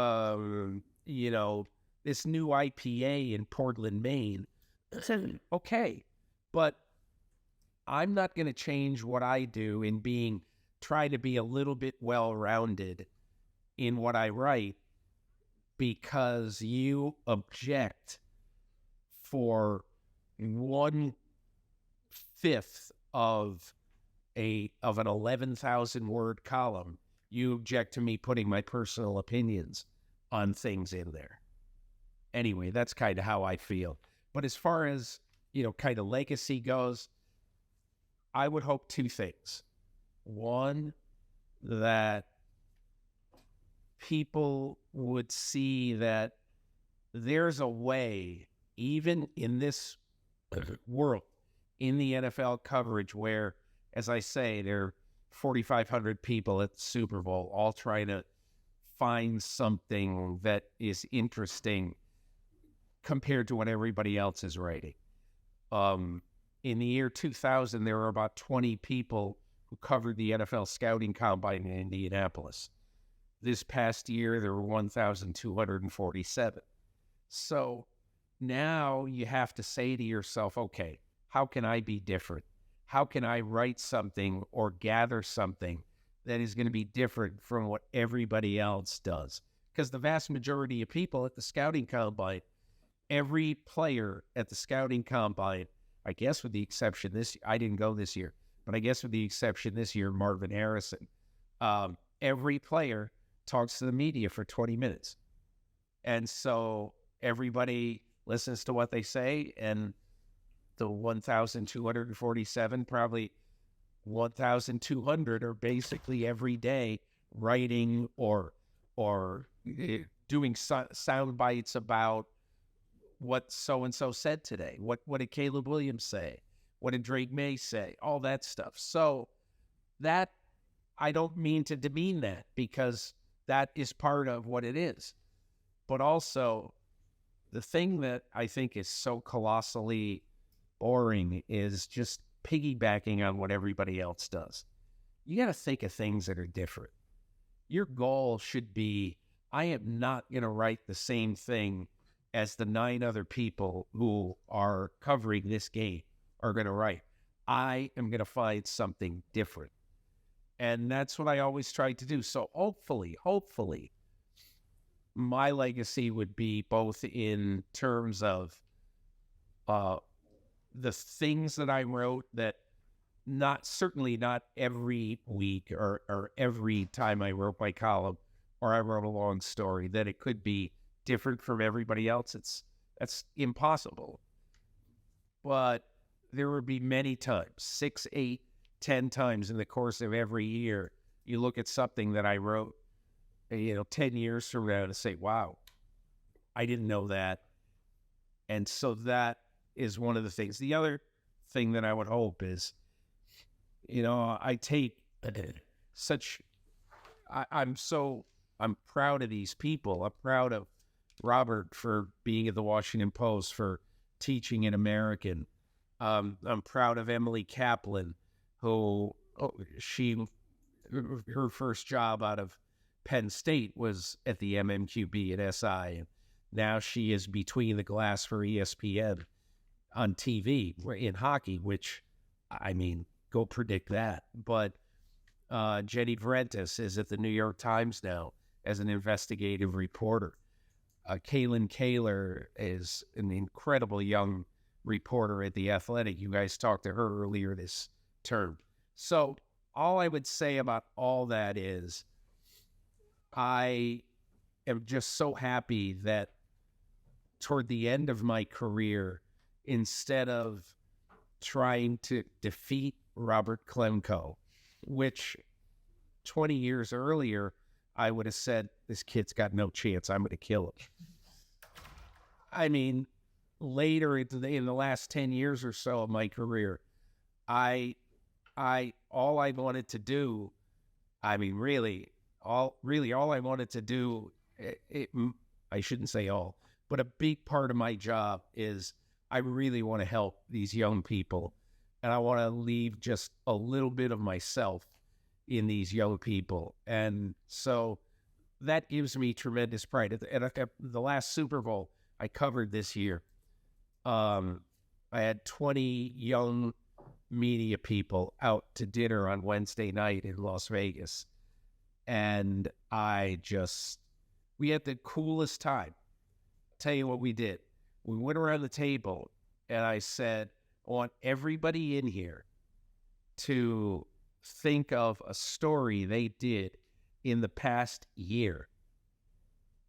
new IPA in Portland, Maine, okay. But I'm not going to change what I do in try to be a little bit well-rounded in what I write because you object for 1/5 of an 11,000 word column. You object to me putting my personal opinions on things in there. Anyway, that's kind of how I feel. But as far as, kind of legacy goes, I would hope 2 things. One, that people would see that there's a way, even in this world, in the NFL coverage where, as I say, there are 4,500 people at the Super Bowl all trying to find something that is interesting compared to what everybody else is writing. In the year 2000, there were about 20 people who covered the NFL scouting combine in Indianapolis. This past year, there were 1,247. So now you have to say to yourself, okay, how can I be different? How can I write something or gather something that is going to be different from what everybody else does? Because the vast majority of people at the scouting combine, every player at the scouting combine, I guess with the exception this year, I didn't go this year, but I guess with the exception this year, Marvin Harrison, every player talks to the media for 20 minutes. And so everybody listens to what they say, and the 1,247, probably 1,200 are basically every day writing or doing sound bites about what so-and-so said today. What did Caleb Williams say? What did Drake May say? All that stuff. So that, I don't mean to demean that because that is part of what it is. But also, the thing that I think is so colossally boring is just piggybacking on what everybody else does. You got to think of things that are different. Your goal should be, I am not going to write the same thing as the 9 other people who are covering this game are going to write. I am going to find something different. And that's what I always try to do. So hopefully, my legacy would be both in terms of the things that I wrote that certainly not every week or every time I wrote my column or I wrote a long story, that it could be different from everybody else. That's impossible. But there would be many times, 6, 8, 10 times in the course of every year, you look at something that I wrote, 10 years from now and say, wow, I didn't know that. And so that is one of the things. The other thing that I would hope is, I take I'm proud of these people. I'm proud of Robert for being at the Washington Post, for teaching in American. I'm proud of Emily Kaplan, who her first job out of Penn State was at the MMQB at SI. And now she is between the glass for ESPN on TV in hockey, which, I mean, go predict that. But Jenny Vrentas is at the New York Times now as an investigative reporter. Kaylin Kaler is an incredible young reporter at The Athletic. You guys talked to her earlier this term. So all I would say about all that is I am just so happy that toward the end of my career, instead of trying to defeat Robert Klemko, which 20 years earlier, I would have said, this kid's got no chance. I'm going to kill him. I mean, later in the last 10 years or so of my career, all I wanted to do, I mean, really all I wanted to do, I shouldn't say all, but a big part of my job is I really want to help these young people. And I want to leave just a little bit of myself in these young people. And so that gives me tremendous pride. At the last Super Bowl I covered this year, I had 20 young media people out to dinner on Wednesday night in Las Vegas. And we had the coolest time. I'll tell you what we did. We went around the table and I said, I want everybody in here to think of a story they did in the past year.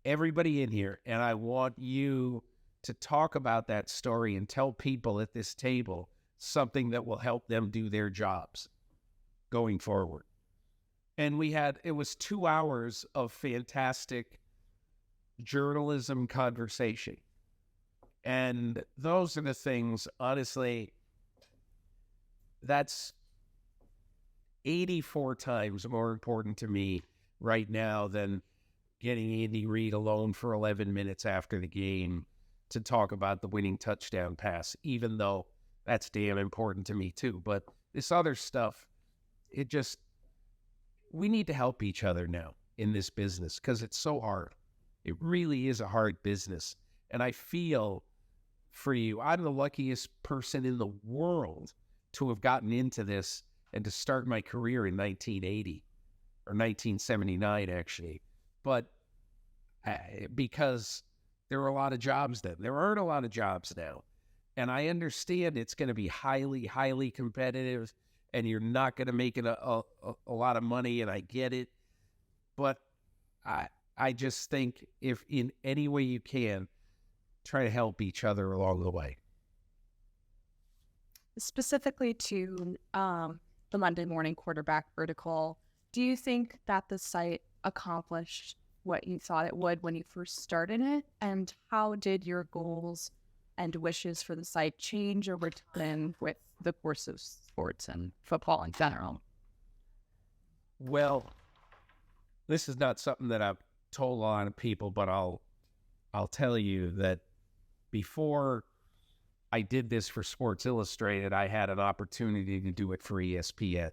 Everybody in here. And I want you to talk about that story and tell people at this table something that will help them do their jobs going forward. And it was 2 hours of fantastic journalism conversation. And those are the things, honestly, that's 84 times more important to me right now than getting Andy Reid alone for 11 minutes after the game to talk about the winning touchdown pass, even though that's damn important to me too. But this other stuff, we need to help each other now in this business because it's so hard. It really is a hard business. And I feel for you, I'm the luckiest person in the world to have gotten into this and to start my career in 1980 or 1979, actually. But because there were a lot of jobs then. There aren't a lot of jobs now. And I understand it's going to be highly, highly competitive and you're not going to make it a lot of money, and I get it. But I just think if in any way you can, try to help each other along the way.
Specifically to the Monday Morning Quarterback vertical, do you think that the site accomplished what you thought it would when you first started it? And how did your goals and wishes for the site change over time with the course of sports and football in general?
Well, this is not something that I've told a lot of people, but I'll tell you that before I did this for Sports Illustrated, I had an opportunity to do it for ESPN.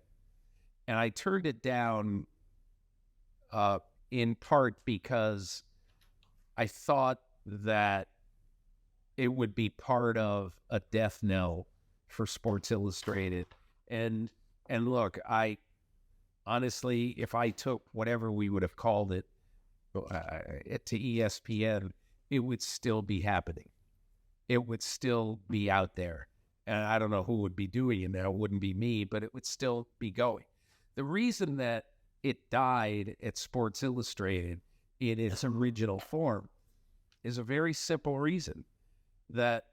And I turned it down in part because I thought that it would be part of a death knell for Sports Illustrated. And look, I honestly, if I took whatever we would have called it to ESPN, it would still be happening. it would still be out there. And I don't know who would be doing it now. It wouldn't be me, but it would still be going. The reason that it died at Sports Illustrated in its original form is a very simple reason. That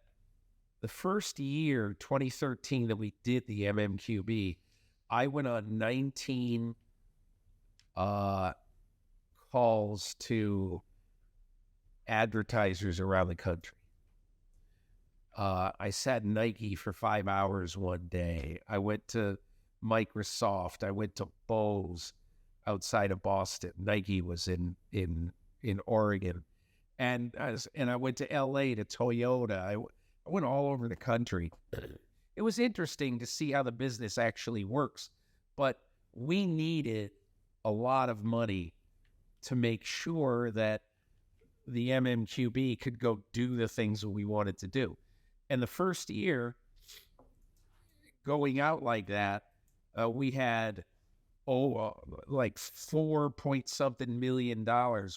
the first year, 2013, that we did the MMQB, I went on 19 calls to advertisers around the country. I sat in Nike for 5 hours one day. I went to Microsoft. I went to Bose outside of Boston. Nike was in Oregon. And I went to LA to Toyota. I went all over the country. It was interesting to see how the business actually works. But we needed a lot of money to make sure that the MMQB could go do the things that we wanted to do. And the first year, going out like that, we had, like $4-point-something million,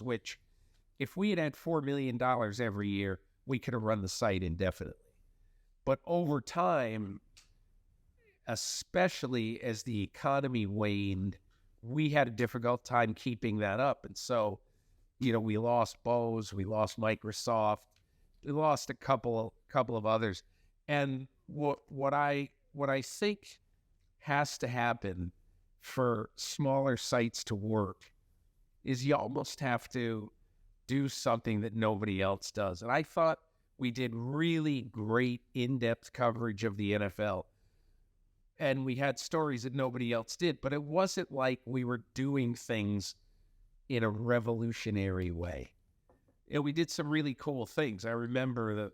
which if we had $4 million every year, we could have run the site indefinitely. But over time, especially as the economy waned, we had a difficult time keeping that up. And so, we lost Bose, we lost Microsoft, we lost a couple of others. And what I think has to happen for smaller sites to work is you almost have to do something that nobody else does. And I thought we did really great in-depth coverage of the NFL. And we had stories that nobody else did, but it wasn't like we were doing things in a revolutionary way. We did some really cool things. I remember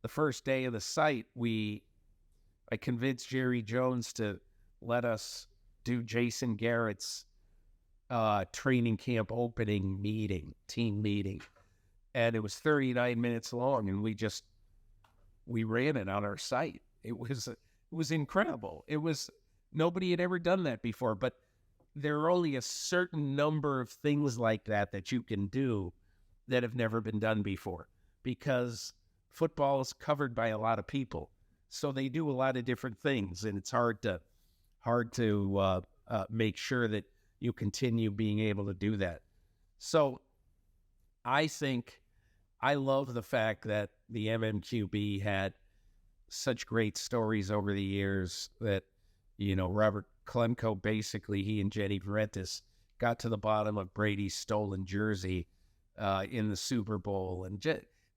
the first day of the site, I convinced Jerry Jones to let us do Jason Garrett's training camp opening team meeting. And it was 39 minutes long, and we ran it on our site. It was incredible. Nobody had ever done that before, but there are only a certain number of things like that you can do that have never been done before, because football is covered by a lot of people. So they do a lot of different things, and it's hard to make sure that you continue being able to do that. So I love the fact that the MMQB had such great stories over the years that, Robert Klemko, basically, he and Jenny Varentis got to the bottom of Brady's stolen jersey in the Super Bowl. And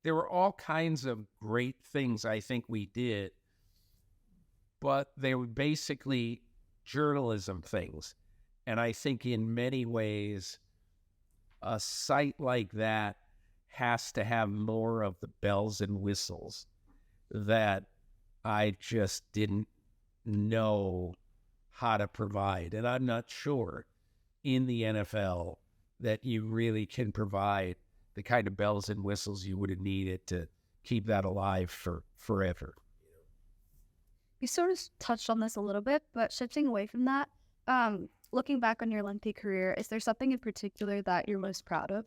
there were all kinds of great things I think we did, but they were basically journalism things. And I think in many ways, a site like that has to have more of the bells and whistles that I just didn't know how to provide. And I'm not sure in the NFL that you really can provide the kind of bells and whistles you would have needed to keep that alive for forever.
You sort of touched on this a little bit, but shifting away from that, looking back on your lengthy career, is there something in particular that you're most proud of?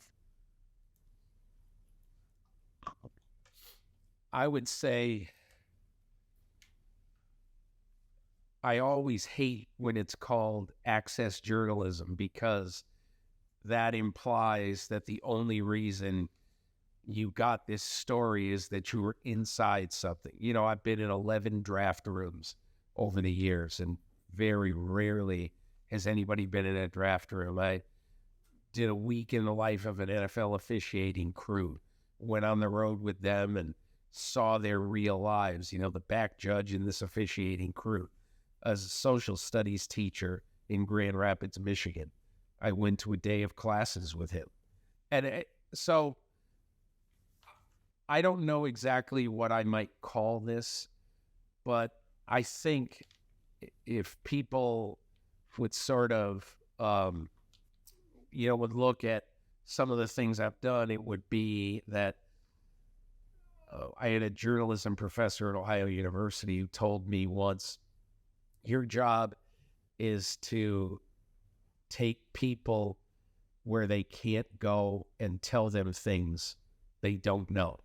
I would say I always hate when it's called access journalism, because that implies that the only reason you got this story is that you were inside something. I've been in 11 draft rooms over the years, and very rarely has anybody been in a draft room. I did a week in the life of an NFL officiating crew, went on the road with them and saw their real lives, the back judge in this officiating crew. As a social studies teacher in Grand Rapids, Michigan, I went to a day of classes with him. And so I don't know exactly what I might call this, but I think if people would sort of, would look at some of the things I've done, it would be that I had a journalism professor at Ohio University who told me once, your job is to take people where they can't go and tell them things they don't know.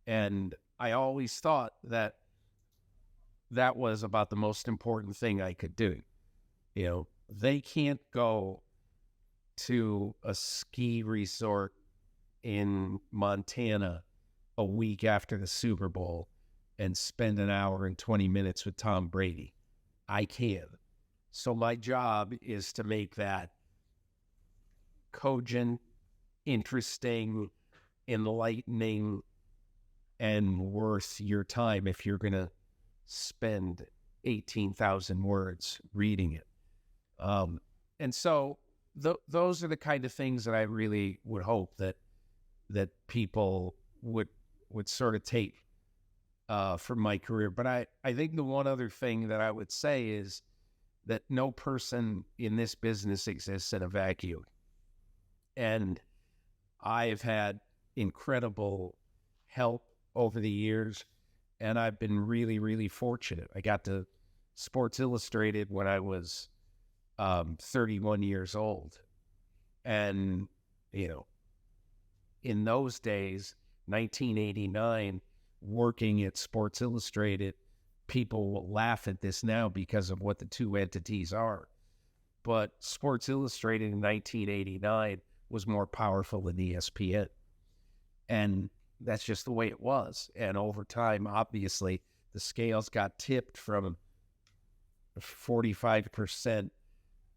And I always thought that that was about the most important thing I could do. You know, they can't go to a ski resort in Montana a week after the Super Bowl and spend an hour and 20 minutes with Tom Brady. I can. So my job is to make that cogent, interesting, enlightening, and worth your time if you're going to spend 18,000 words reading it. And so those are the kind of things that I really would hope that people would sort of take from my career. But I think the one other thing that I would say is that no person in this business exists in a vacuum. And I've had incredible help over the years, and I've been really, really fortunate. I got to Sports Illustrated when I was 31 years old. And, you know, in those days, 1989, working at Sports Illustrated, people will laugh at this now because of what the two entities are. But Sports Illustrated in 1989 was more powerful than ESPN. And that's just the way it was. And over time, obviously, the scales got tipped from 45%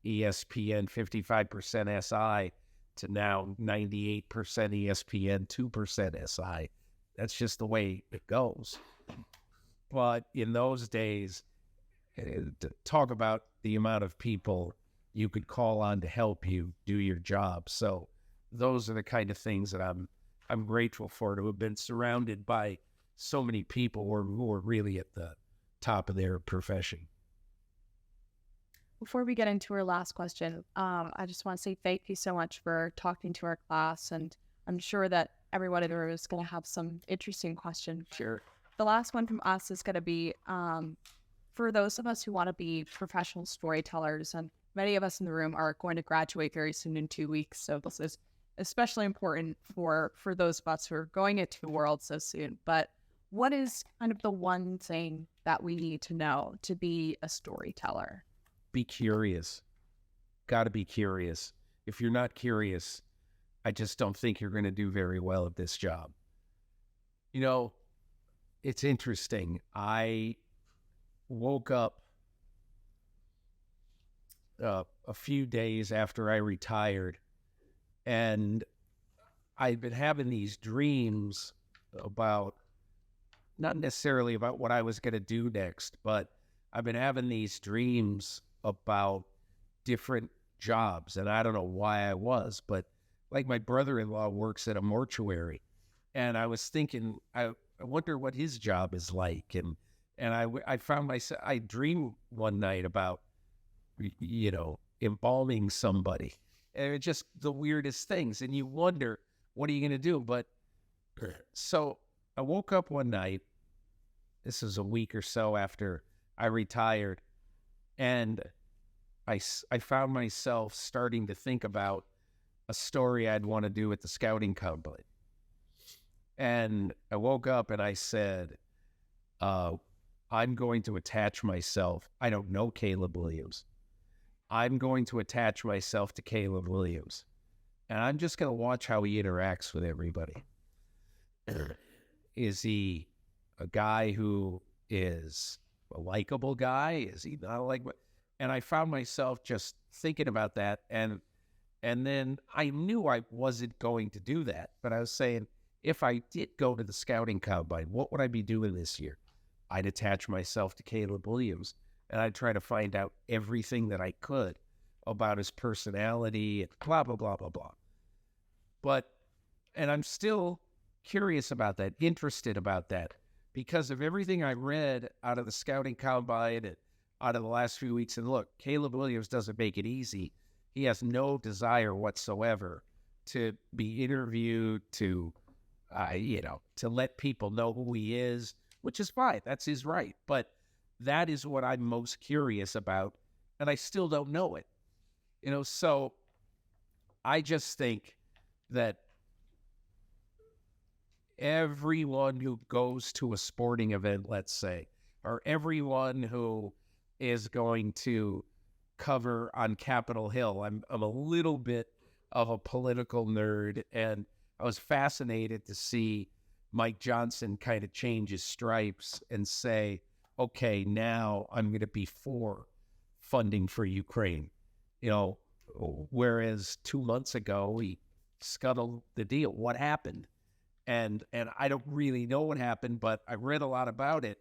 ESPN, 55% SI to now 98% ESPN, 2% SI. That's just the way it goes. But in those days, talk about the amount of people you could call on to help you do your job. So those are the kind of things that I'm grateful for, to have been surrounded by so many people who are really at the top of their profession.
Before we get into our last question, I just want to say thank you so much for talking to our class, and I'm sure that everyone in the room is going to have some interesting questions.
Sure.
The last one from us is going to be for those of us who want to be professional storytellers, and many of us in the room are going to graduate very soon in 2 weeks, so this is especially important for those of us who are going into the world so soon. But what is kind of the one thing that we need to know to be a storyteller?
Be curious. Got to be curious. If you're not curious, I just don't think you're going to do very well at this job. You know, it's interesting. I woke up a few days after I retired, and I'd been having these dreams about, not necessarily about what I was going to do next, but I've been having these dreams about different jobs. And I don't know why I was, but like my brother-in-law works at a mortuary. And I was thinking, I wonder what his job is like. And I found myself, I dreamed one night about, you know, embalming somebody. And it's just the weirdest things. And you wonder, what are you going to do? But so I woke up one night, this was a week or so after I retired, and I found myself starting to think about a story I'd want to do at the scouting combine. And I woke up and I said, I'm going to attach myself. I don't know Caleb Williams. I'm going to attach myself to Caleb Williams. And I'm just going to watch how he interacts with everybody. Is he a guy who is a likable guy? Is he not likable? And I found myself just thinking about that. And then I knew I wasn't going to do that. But I was saying, if I did go to the scouting combine, what would I be doing this year? I'd attach myself to Caleb Williams, and I'd try to find out everything that I could about his personality and blah, blah, blah, blah, blah. And I'm still curious about that, interested about that, because of everything I read out of the scouting combine and out of the last few weeks. And look, Caleb Williams doesn't make it easy. He has no desire whatsoever to be interviewed, to let people know who he is, which is fine. That's his right. But that is what I'm most curious about, and I still don't know it. You know, so I just think that everyone who goes to a sporting event, let's say, or everyone who is going to cover on Capitol Hill. I'm a little bit of a political nerd, and I was fascinated to see Mike Johnson kind of change his stripes and say, okay, now I'm going to be for funding for Ukraine. Whereas 2 months ago, he scuttled the deal. What happened? And I don't really know what happened, but I read a lot about it.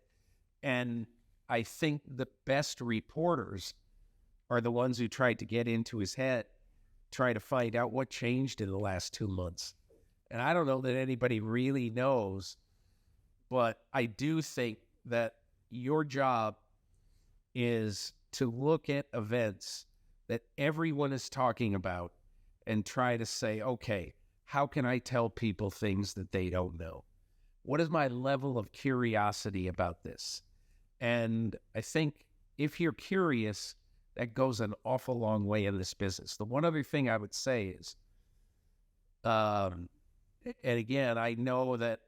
And I think the best reporters are the ones who tried to get into his head, try to find out what changed in the last 2 months. And I don't know that anybody really knows, but I do think that your job is to look at events that everyone is talking about and try to say, okay, how can I tell people things that they don't know? What is my level of curiosity about this? And I think if you're curious, that goes an awful long way in this business. The one other thing I would say is, and again, I know that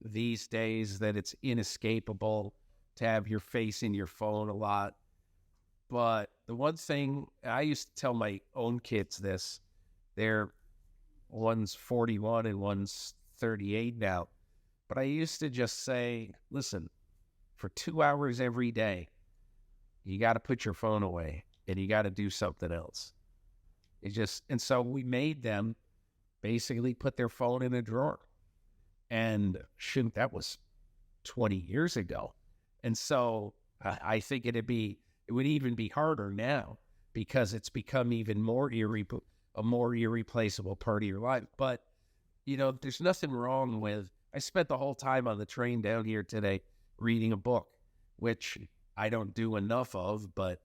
these days that it's inescapable to have your face in your phone a lot. But the one thing, I used to tell my own kids this, one's 41 and one's 38 now. But I used to just say, listen, for 2 hours every day, you got to put your phone away and you got to do something else. And so we made them basically put their phone in a drawer. And shoot, that was 20 years ago. And so I think it would even be harder now because it's become even more a more irreplaceable part of your life. But, there's nothing wrong with, I spent the whole time on the train down here today reading a book, which I don't do enough of, but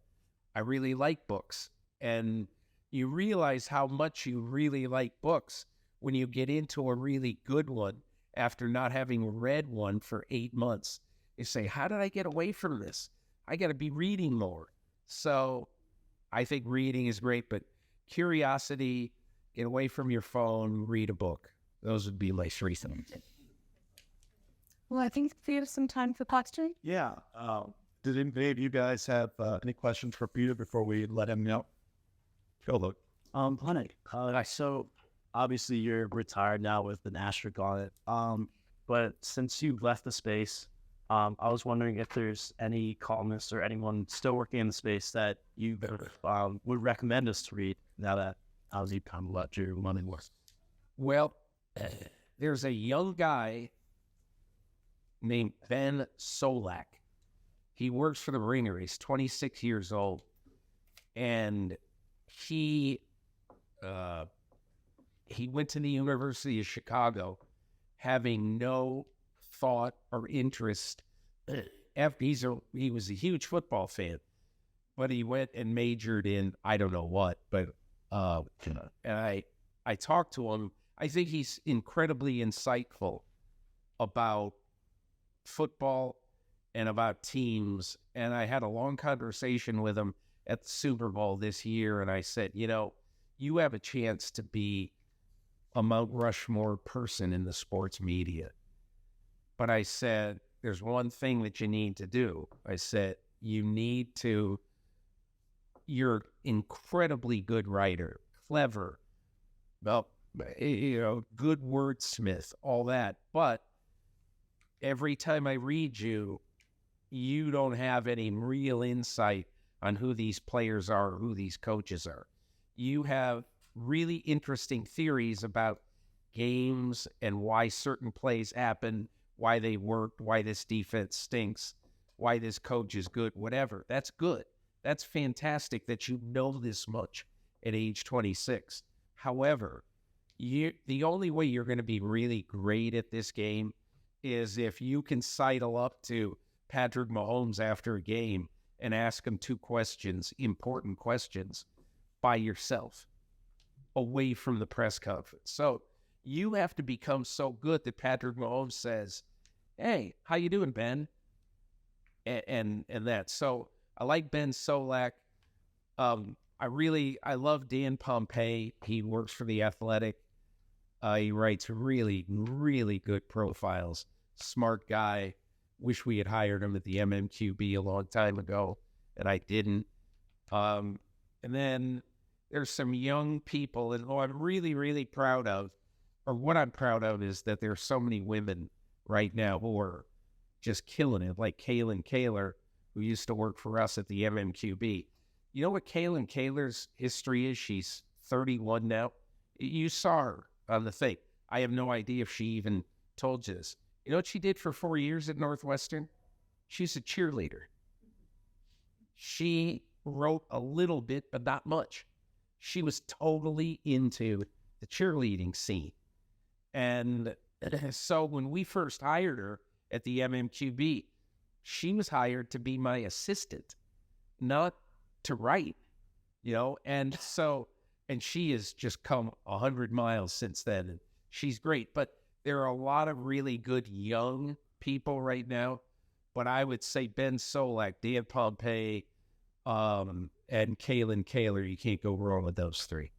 I really like books. And you realize how much you really like books when you get into a really good one after not having read one for 8 months. You say, how did I get away from this? I got to be reading more. So I think reading is great, but curiosity, get away from your phone, read a book. Those would be my 3 things.
Well, I think we have some time for questions.
Yeah. Did any of you guys have any questions for Peter before we let him know? Go look.
Honey, so obviously you're retired now with an asterisk on it. But since you left the space, I was wondering if there's any columnists or anyone still working in the space that you would recommend us to read now that obviously you kind of let your money work.
Well, there's a young guy named Ben Solak. He works for the Ringer. He's 26 years old. And he went to the University of Chicago having no thought or interest. He was a huge football fan, but he went and majored in I don't know what. But and I talked to him. I think he's incredibly insightful about football and about teams. And I had a long conversation with him at the Super Bowl this year, and I said, you have a chance to be a Mount Rushmore person in the sports media. But I said, there's one thing that you need to do. I said, you're incredibly good writer, clever, good wordsmith, all that. But every time I read you, you don't have any real insight on who these players are, who these coaches are. You have really interesting theories about games and why certain plays happen, why they work, why this defense stinks, why this coach is good, whatever. That's good. That's fantastic that you know this much at age 26. However, the only way you're going to be really great at this game is if you can sidle up to Patrick Mahomes after a game and ask him 2 questions, important questions, by yourself, away from the press conference. So you have to become so good that Patrick Mahomes says, hey, how you doing, Ben? And that. So I like Ben Solak. I love Dan Pompei. He works for The Athletic. He writes really, really good profiles. Smart guy. Wish we had hired him at the MMQB a long time ago, and I didn't. And then there's some young people, and I'm really, really proud of, or what I'm proud of is that there's so many women right now who are just killing it, like Kaylin Kaler, who used to work for us at the MMQB. You know what Kaylin Kaler's history is? She's 31 now. You saw her on the thing. I have no idea if she even told you this. You know what she did for 4 years at Northwestern? She's a cheerleader. She wrote a little bit, but not much. She was totally into the cheerleading scene. And so when we first hired her at the MMQB, she was hired to be my assistant, not to write, and she has just come 100 miles since then, and she's great. But there are a lot of really good young people right now, but I would say Ben Solak, Dan Pompey, and Kaylin Kaler, you can't go wrong with those three.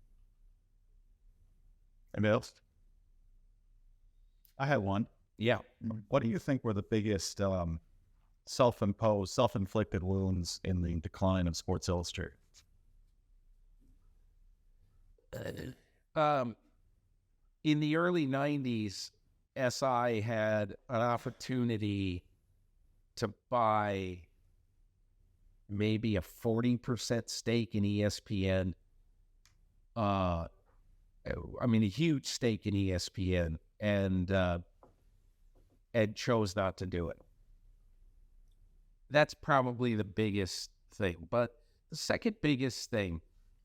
Anybody else? I had one.
Yeah.
What do you think were the biggest self-imposed, self-inflicted wounds in the decline of Sports Illustrated?
In the early 90s, SI had an opportunity to buy maybe a 40% stake in ESPN. A huge stake in ESPN, and chose not to do it. That's probably the biggest thing. But the second biggest thing,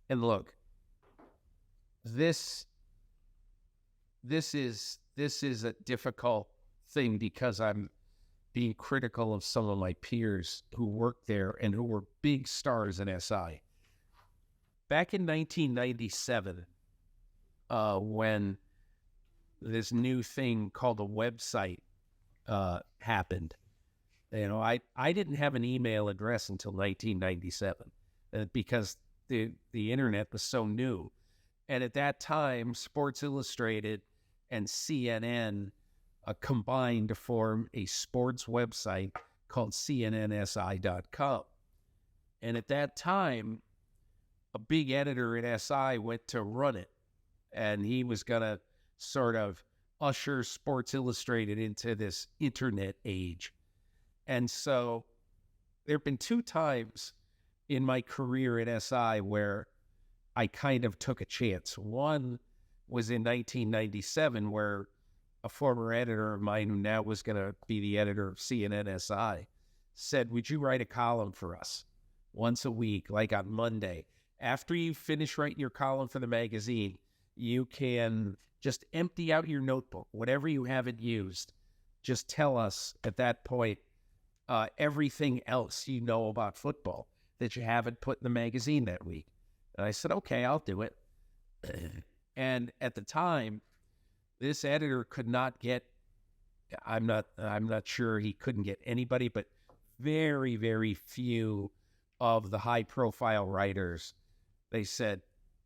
and look, this is a difficult thing because I'm being critical of some of my peers who worked there and who were big stars in SI. Back in 1997, when this new thing called a website happened, I didn't have an email address until 1997 because the internet was so new. And at that time, Sports Illustrated and CNN combined to form a sports website called CNNSI.com. And at that time, a big editor at SI went to run it. And he was going to sort of usher Sports Illustrated into this internet age. And so there have been 2 times in my career at SI where I kind of took a chance. One was in 1997, where a former editor of mine, who now was going to be the editor of CNN-SI, said, would you write a column for us once a week, like on Monday? After you finish writing your column for the magazine, you can just empty out your notebook, whatever you haven't used. Just tell us at that point everything else you know about football that you haven't put in the magazine that week. And I said, okay, I'll do it. And at the time, this editor could not get, I'm not sure he couldn't get anybody, but very, very few of the high-profile writers, they said,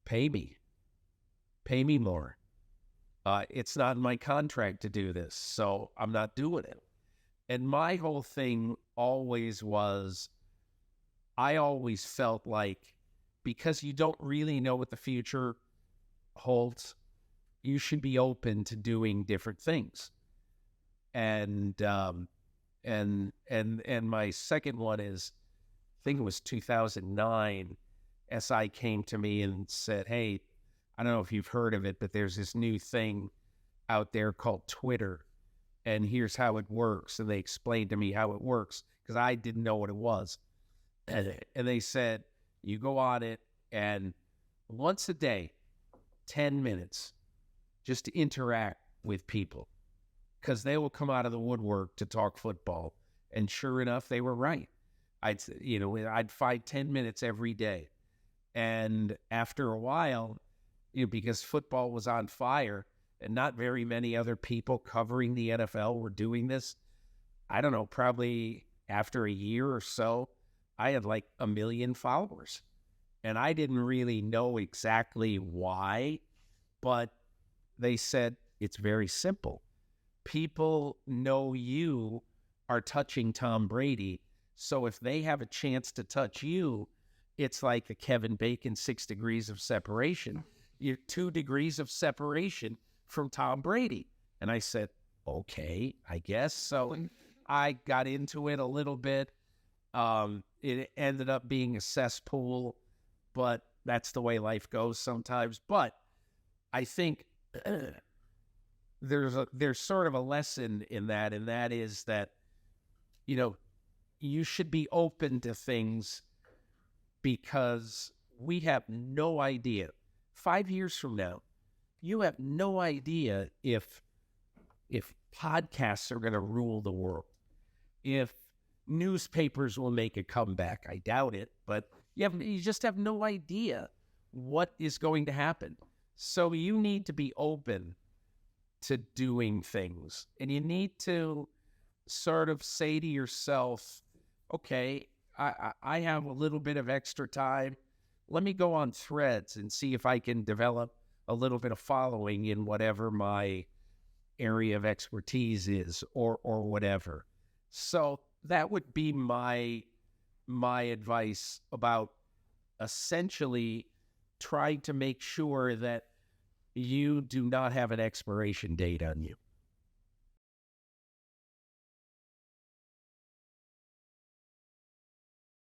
pay me more. It's not in my contract to do this, so I'm not doing it. And my whole thing always was, I always felt like, because you don't really know what the future holds, you should be open to doing different things. And my second one is, I think it was 2009, SI came to me and said, hey, I don't know if you've heard of it, but there's this new thing out there called Twitter, and here's how it works. And they explained to me how it works, because I didn't know what it was. And they said, you go on it, and once a day, 10 minutes, just to interact with people, because they will come out of the woodwork to talk football. And sure enough, they were right. I'd find 10 minutes every day. And after a while, because football was on fire and not very many other people covering the NFL were doing this, I don't know, probably after a year or so, I had like 1 million followers. And I didn't really know exactly why, but they said, it's very simple. People know you are touching Tom Brady. So if they have a chance to touch you, it's like the Kevin Bacon 6 degrees of separation. You're 2 degrees of separation from Tom Brady. And I said, okay, I guess. So I got into it a little bit. It ended up being a cesspool, but that's the way life goes sometimes. But I think there's sort of a lesson in that, and that is that, you know, you should be open to things because we have no idea. 5 years from now, you have no idea if podcasts are going to rule the world, if newspapers will make a comeback. I doubt it, but you just have no idea what is going to happen. So you need to be open to doing things, and you need to sort of say to yourself, okay, I have a little bit of extra time. Let me go on Threads and see if I can develop a little bit of following in whatever my area of expertise is, or whatever. So that would be my advice about essentially trying to make sure that you do not have an expiration date on you.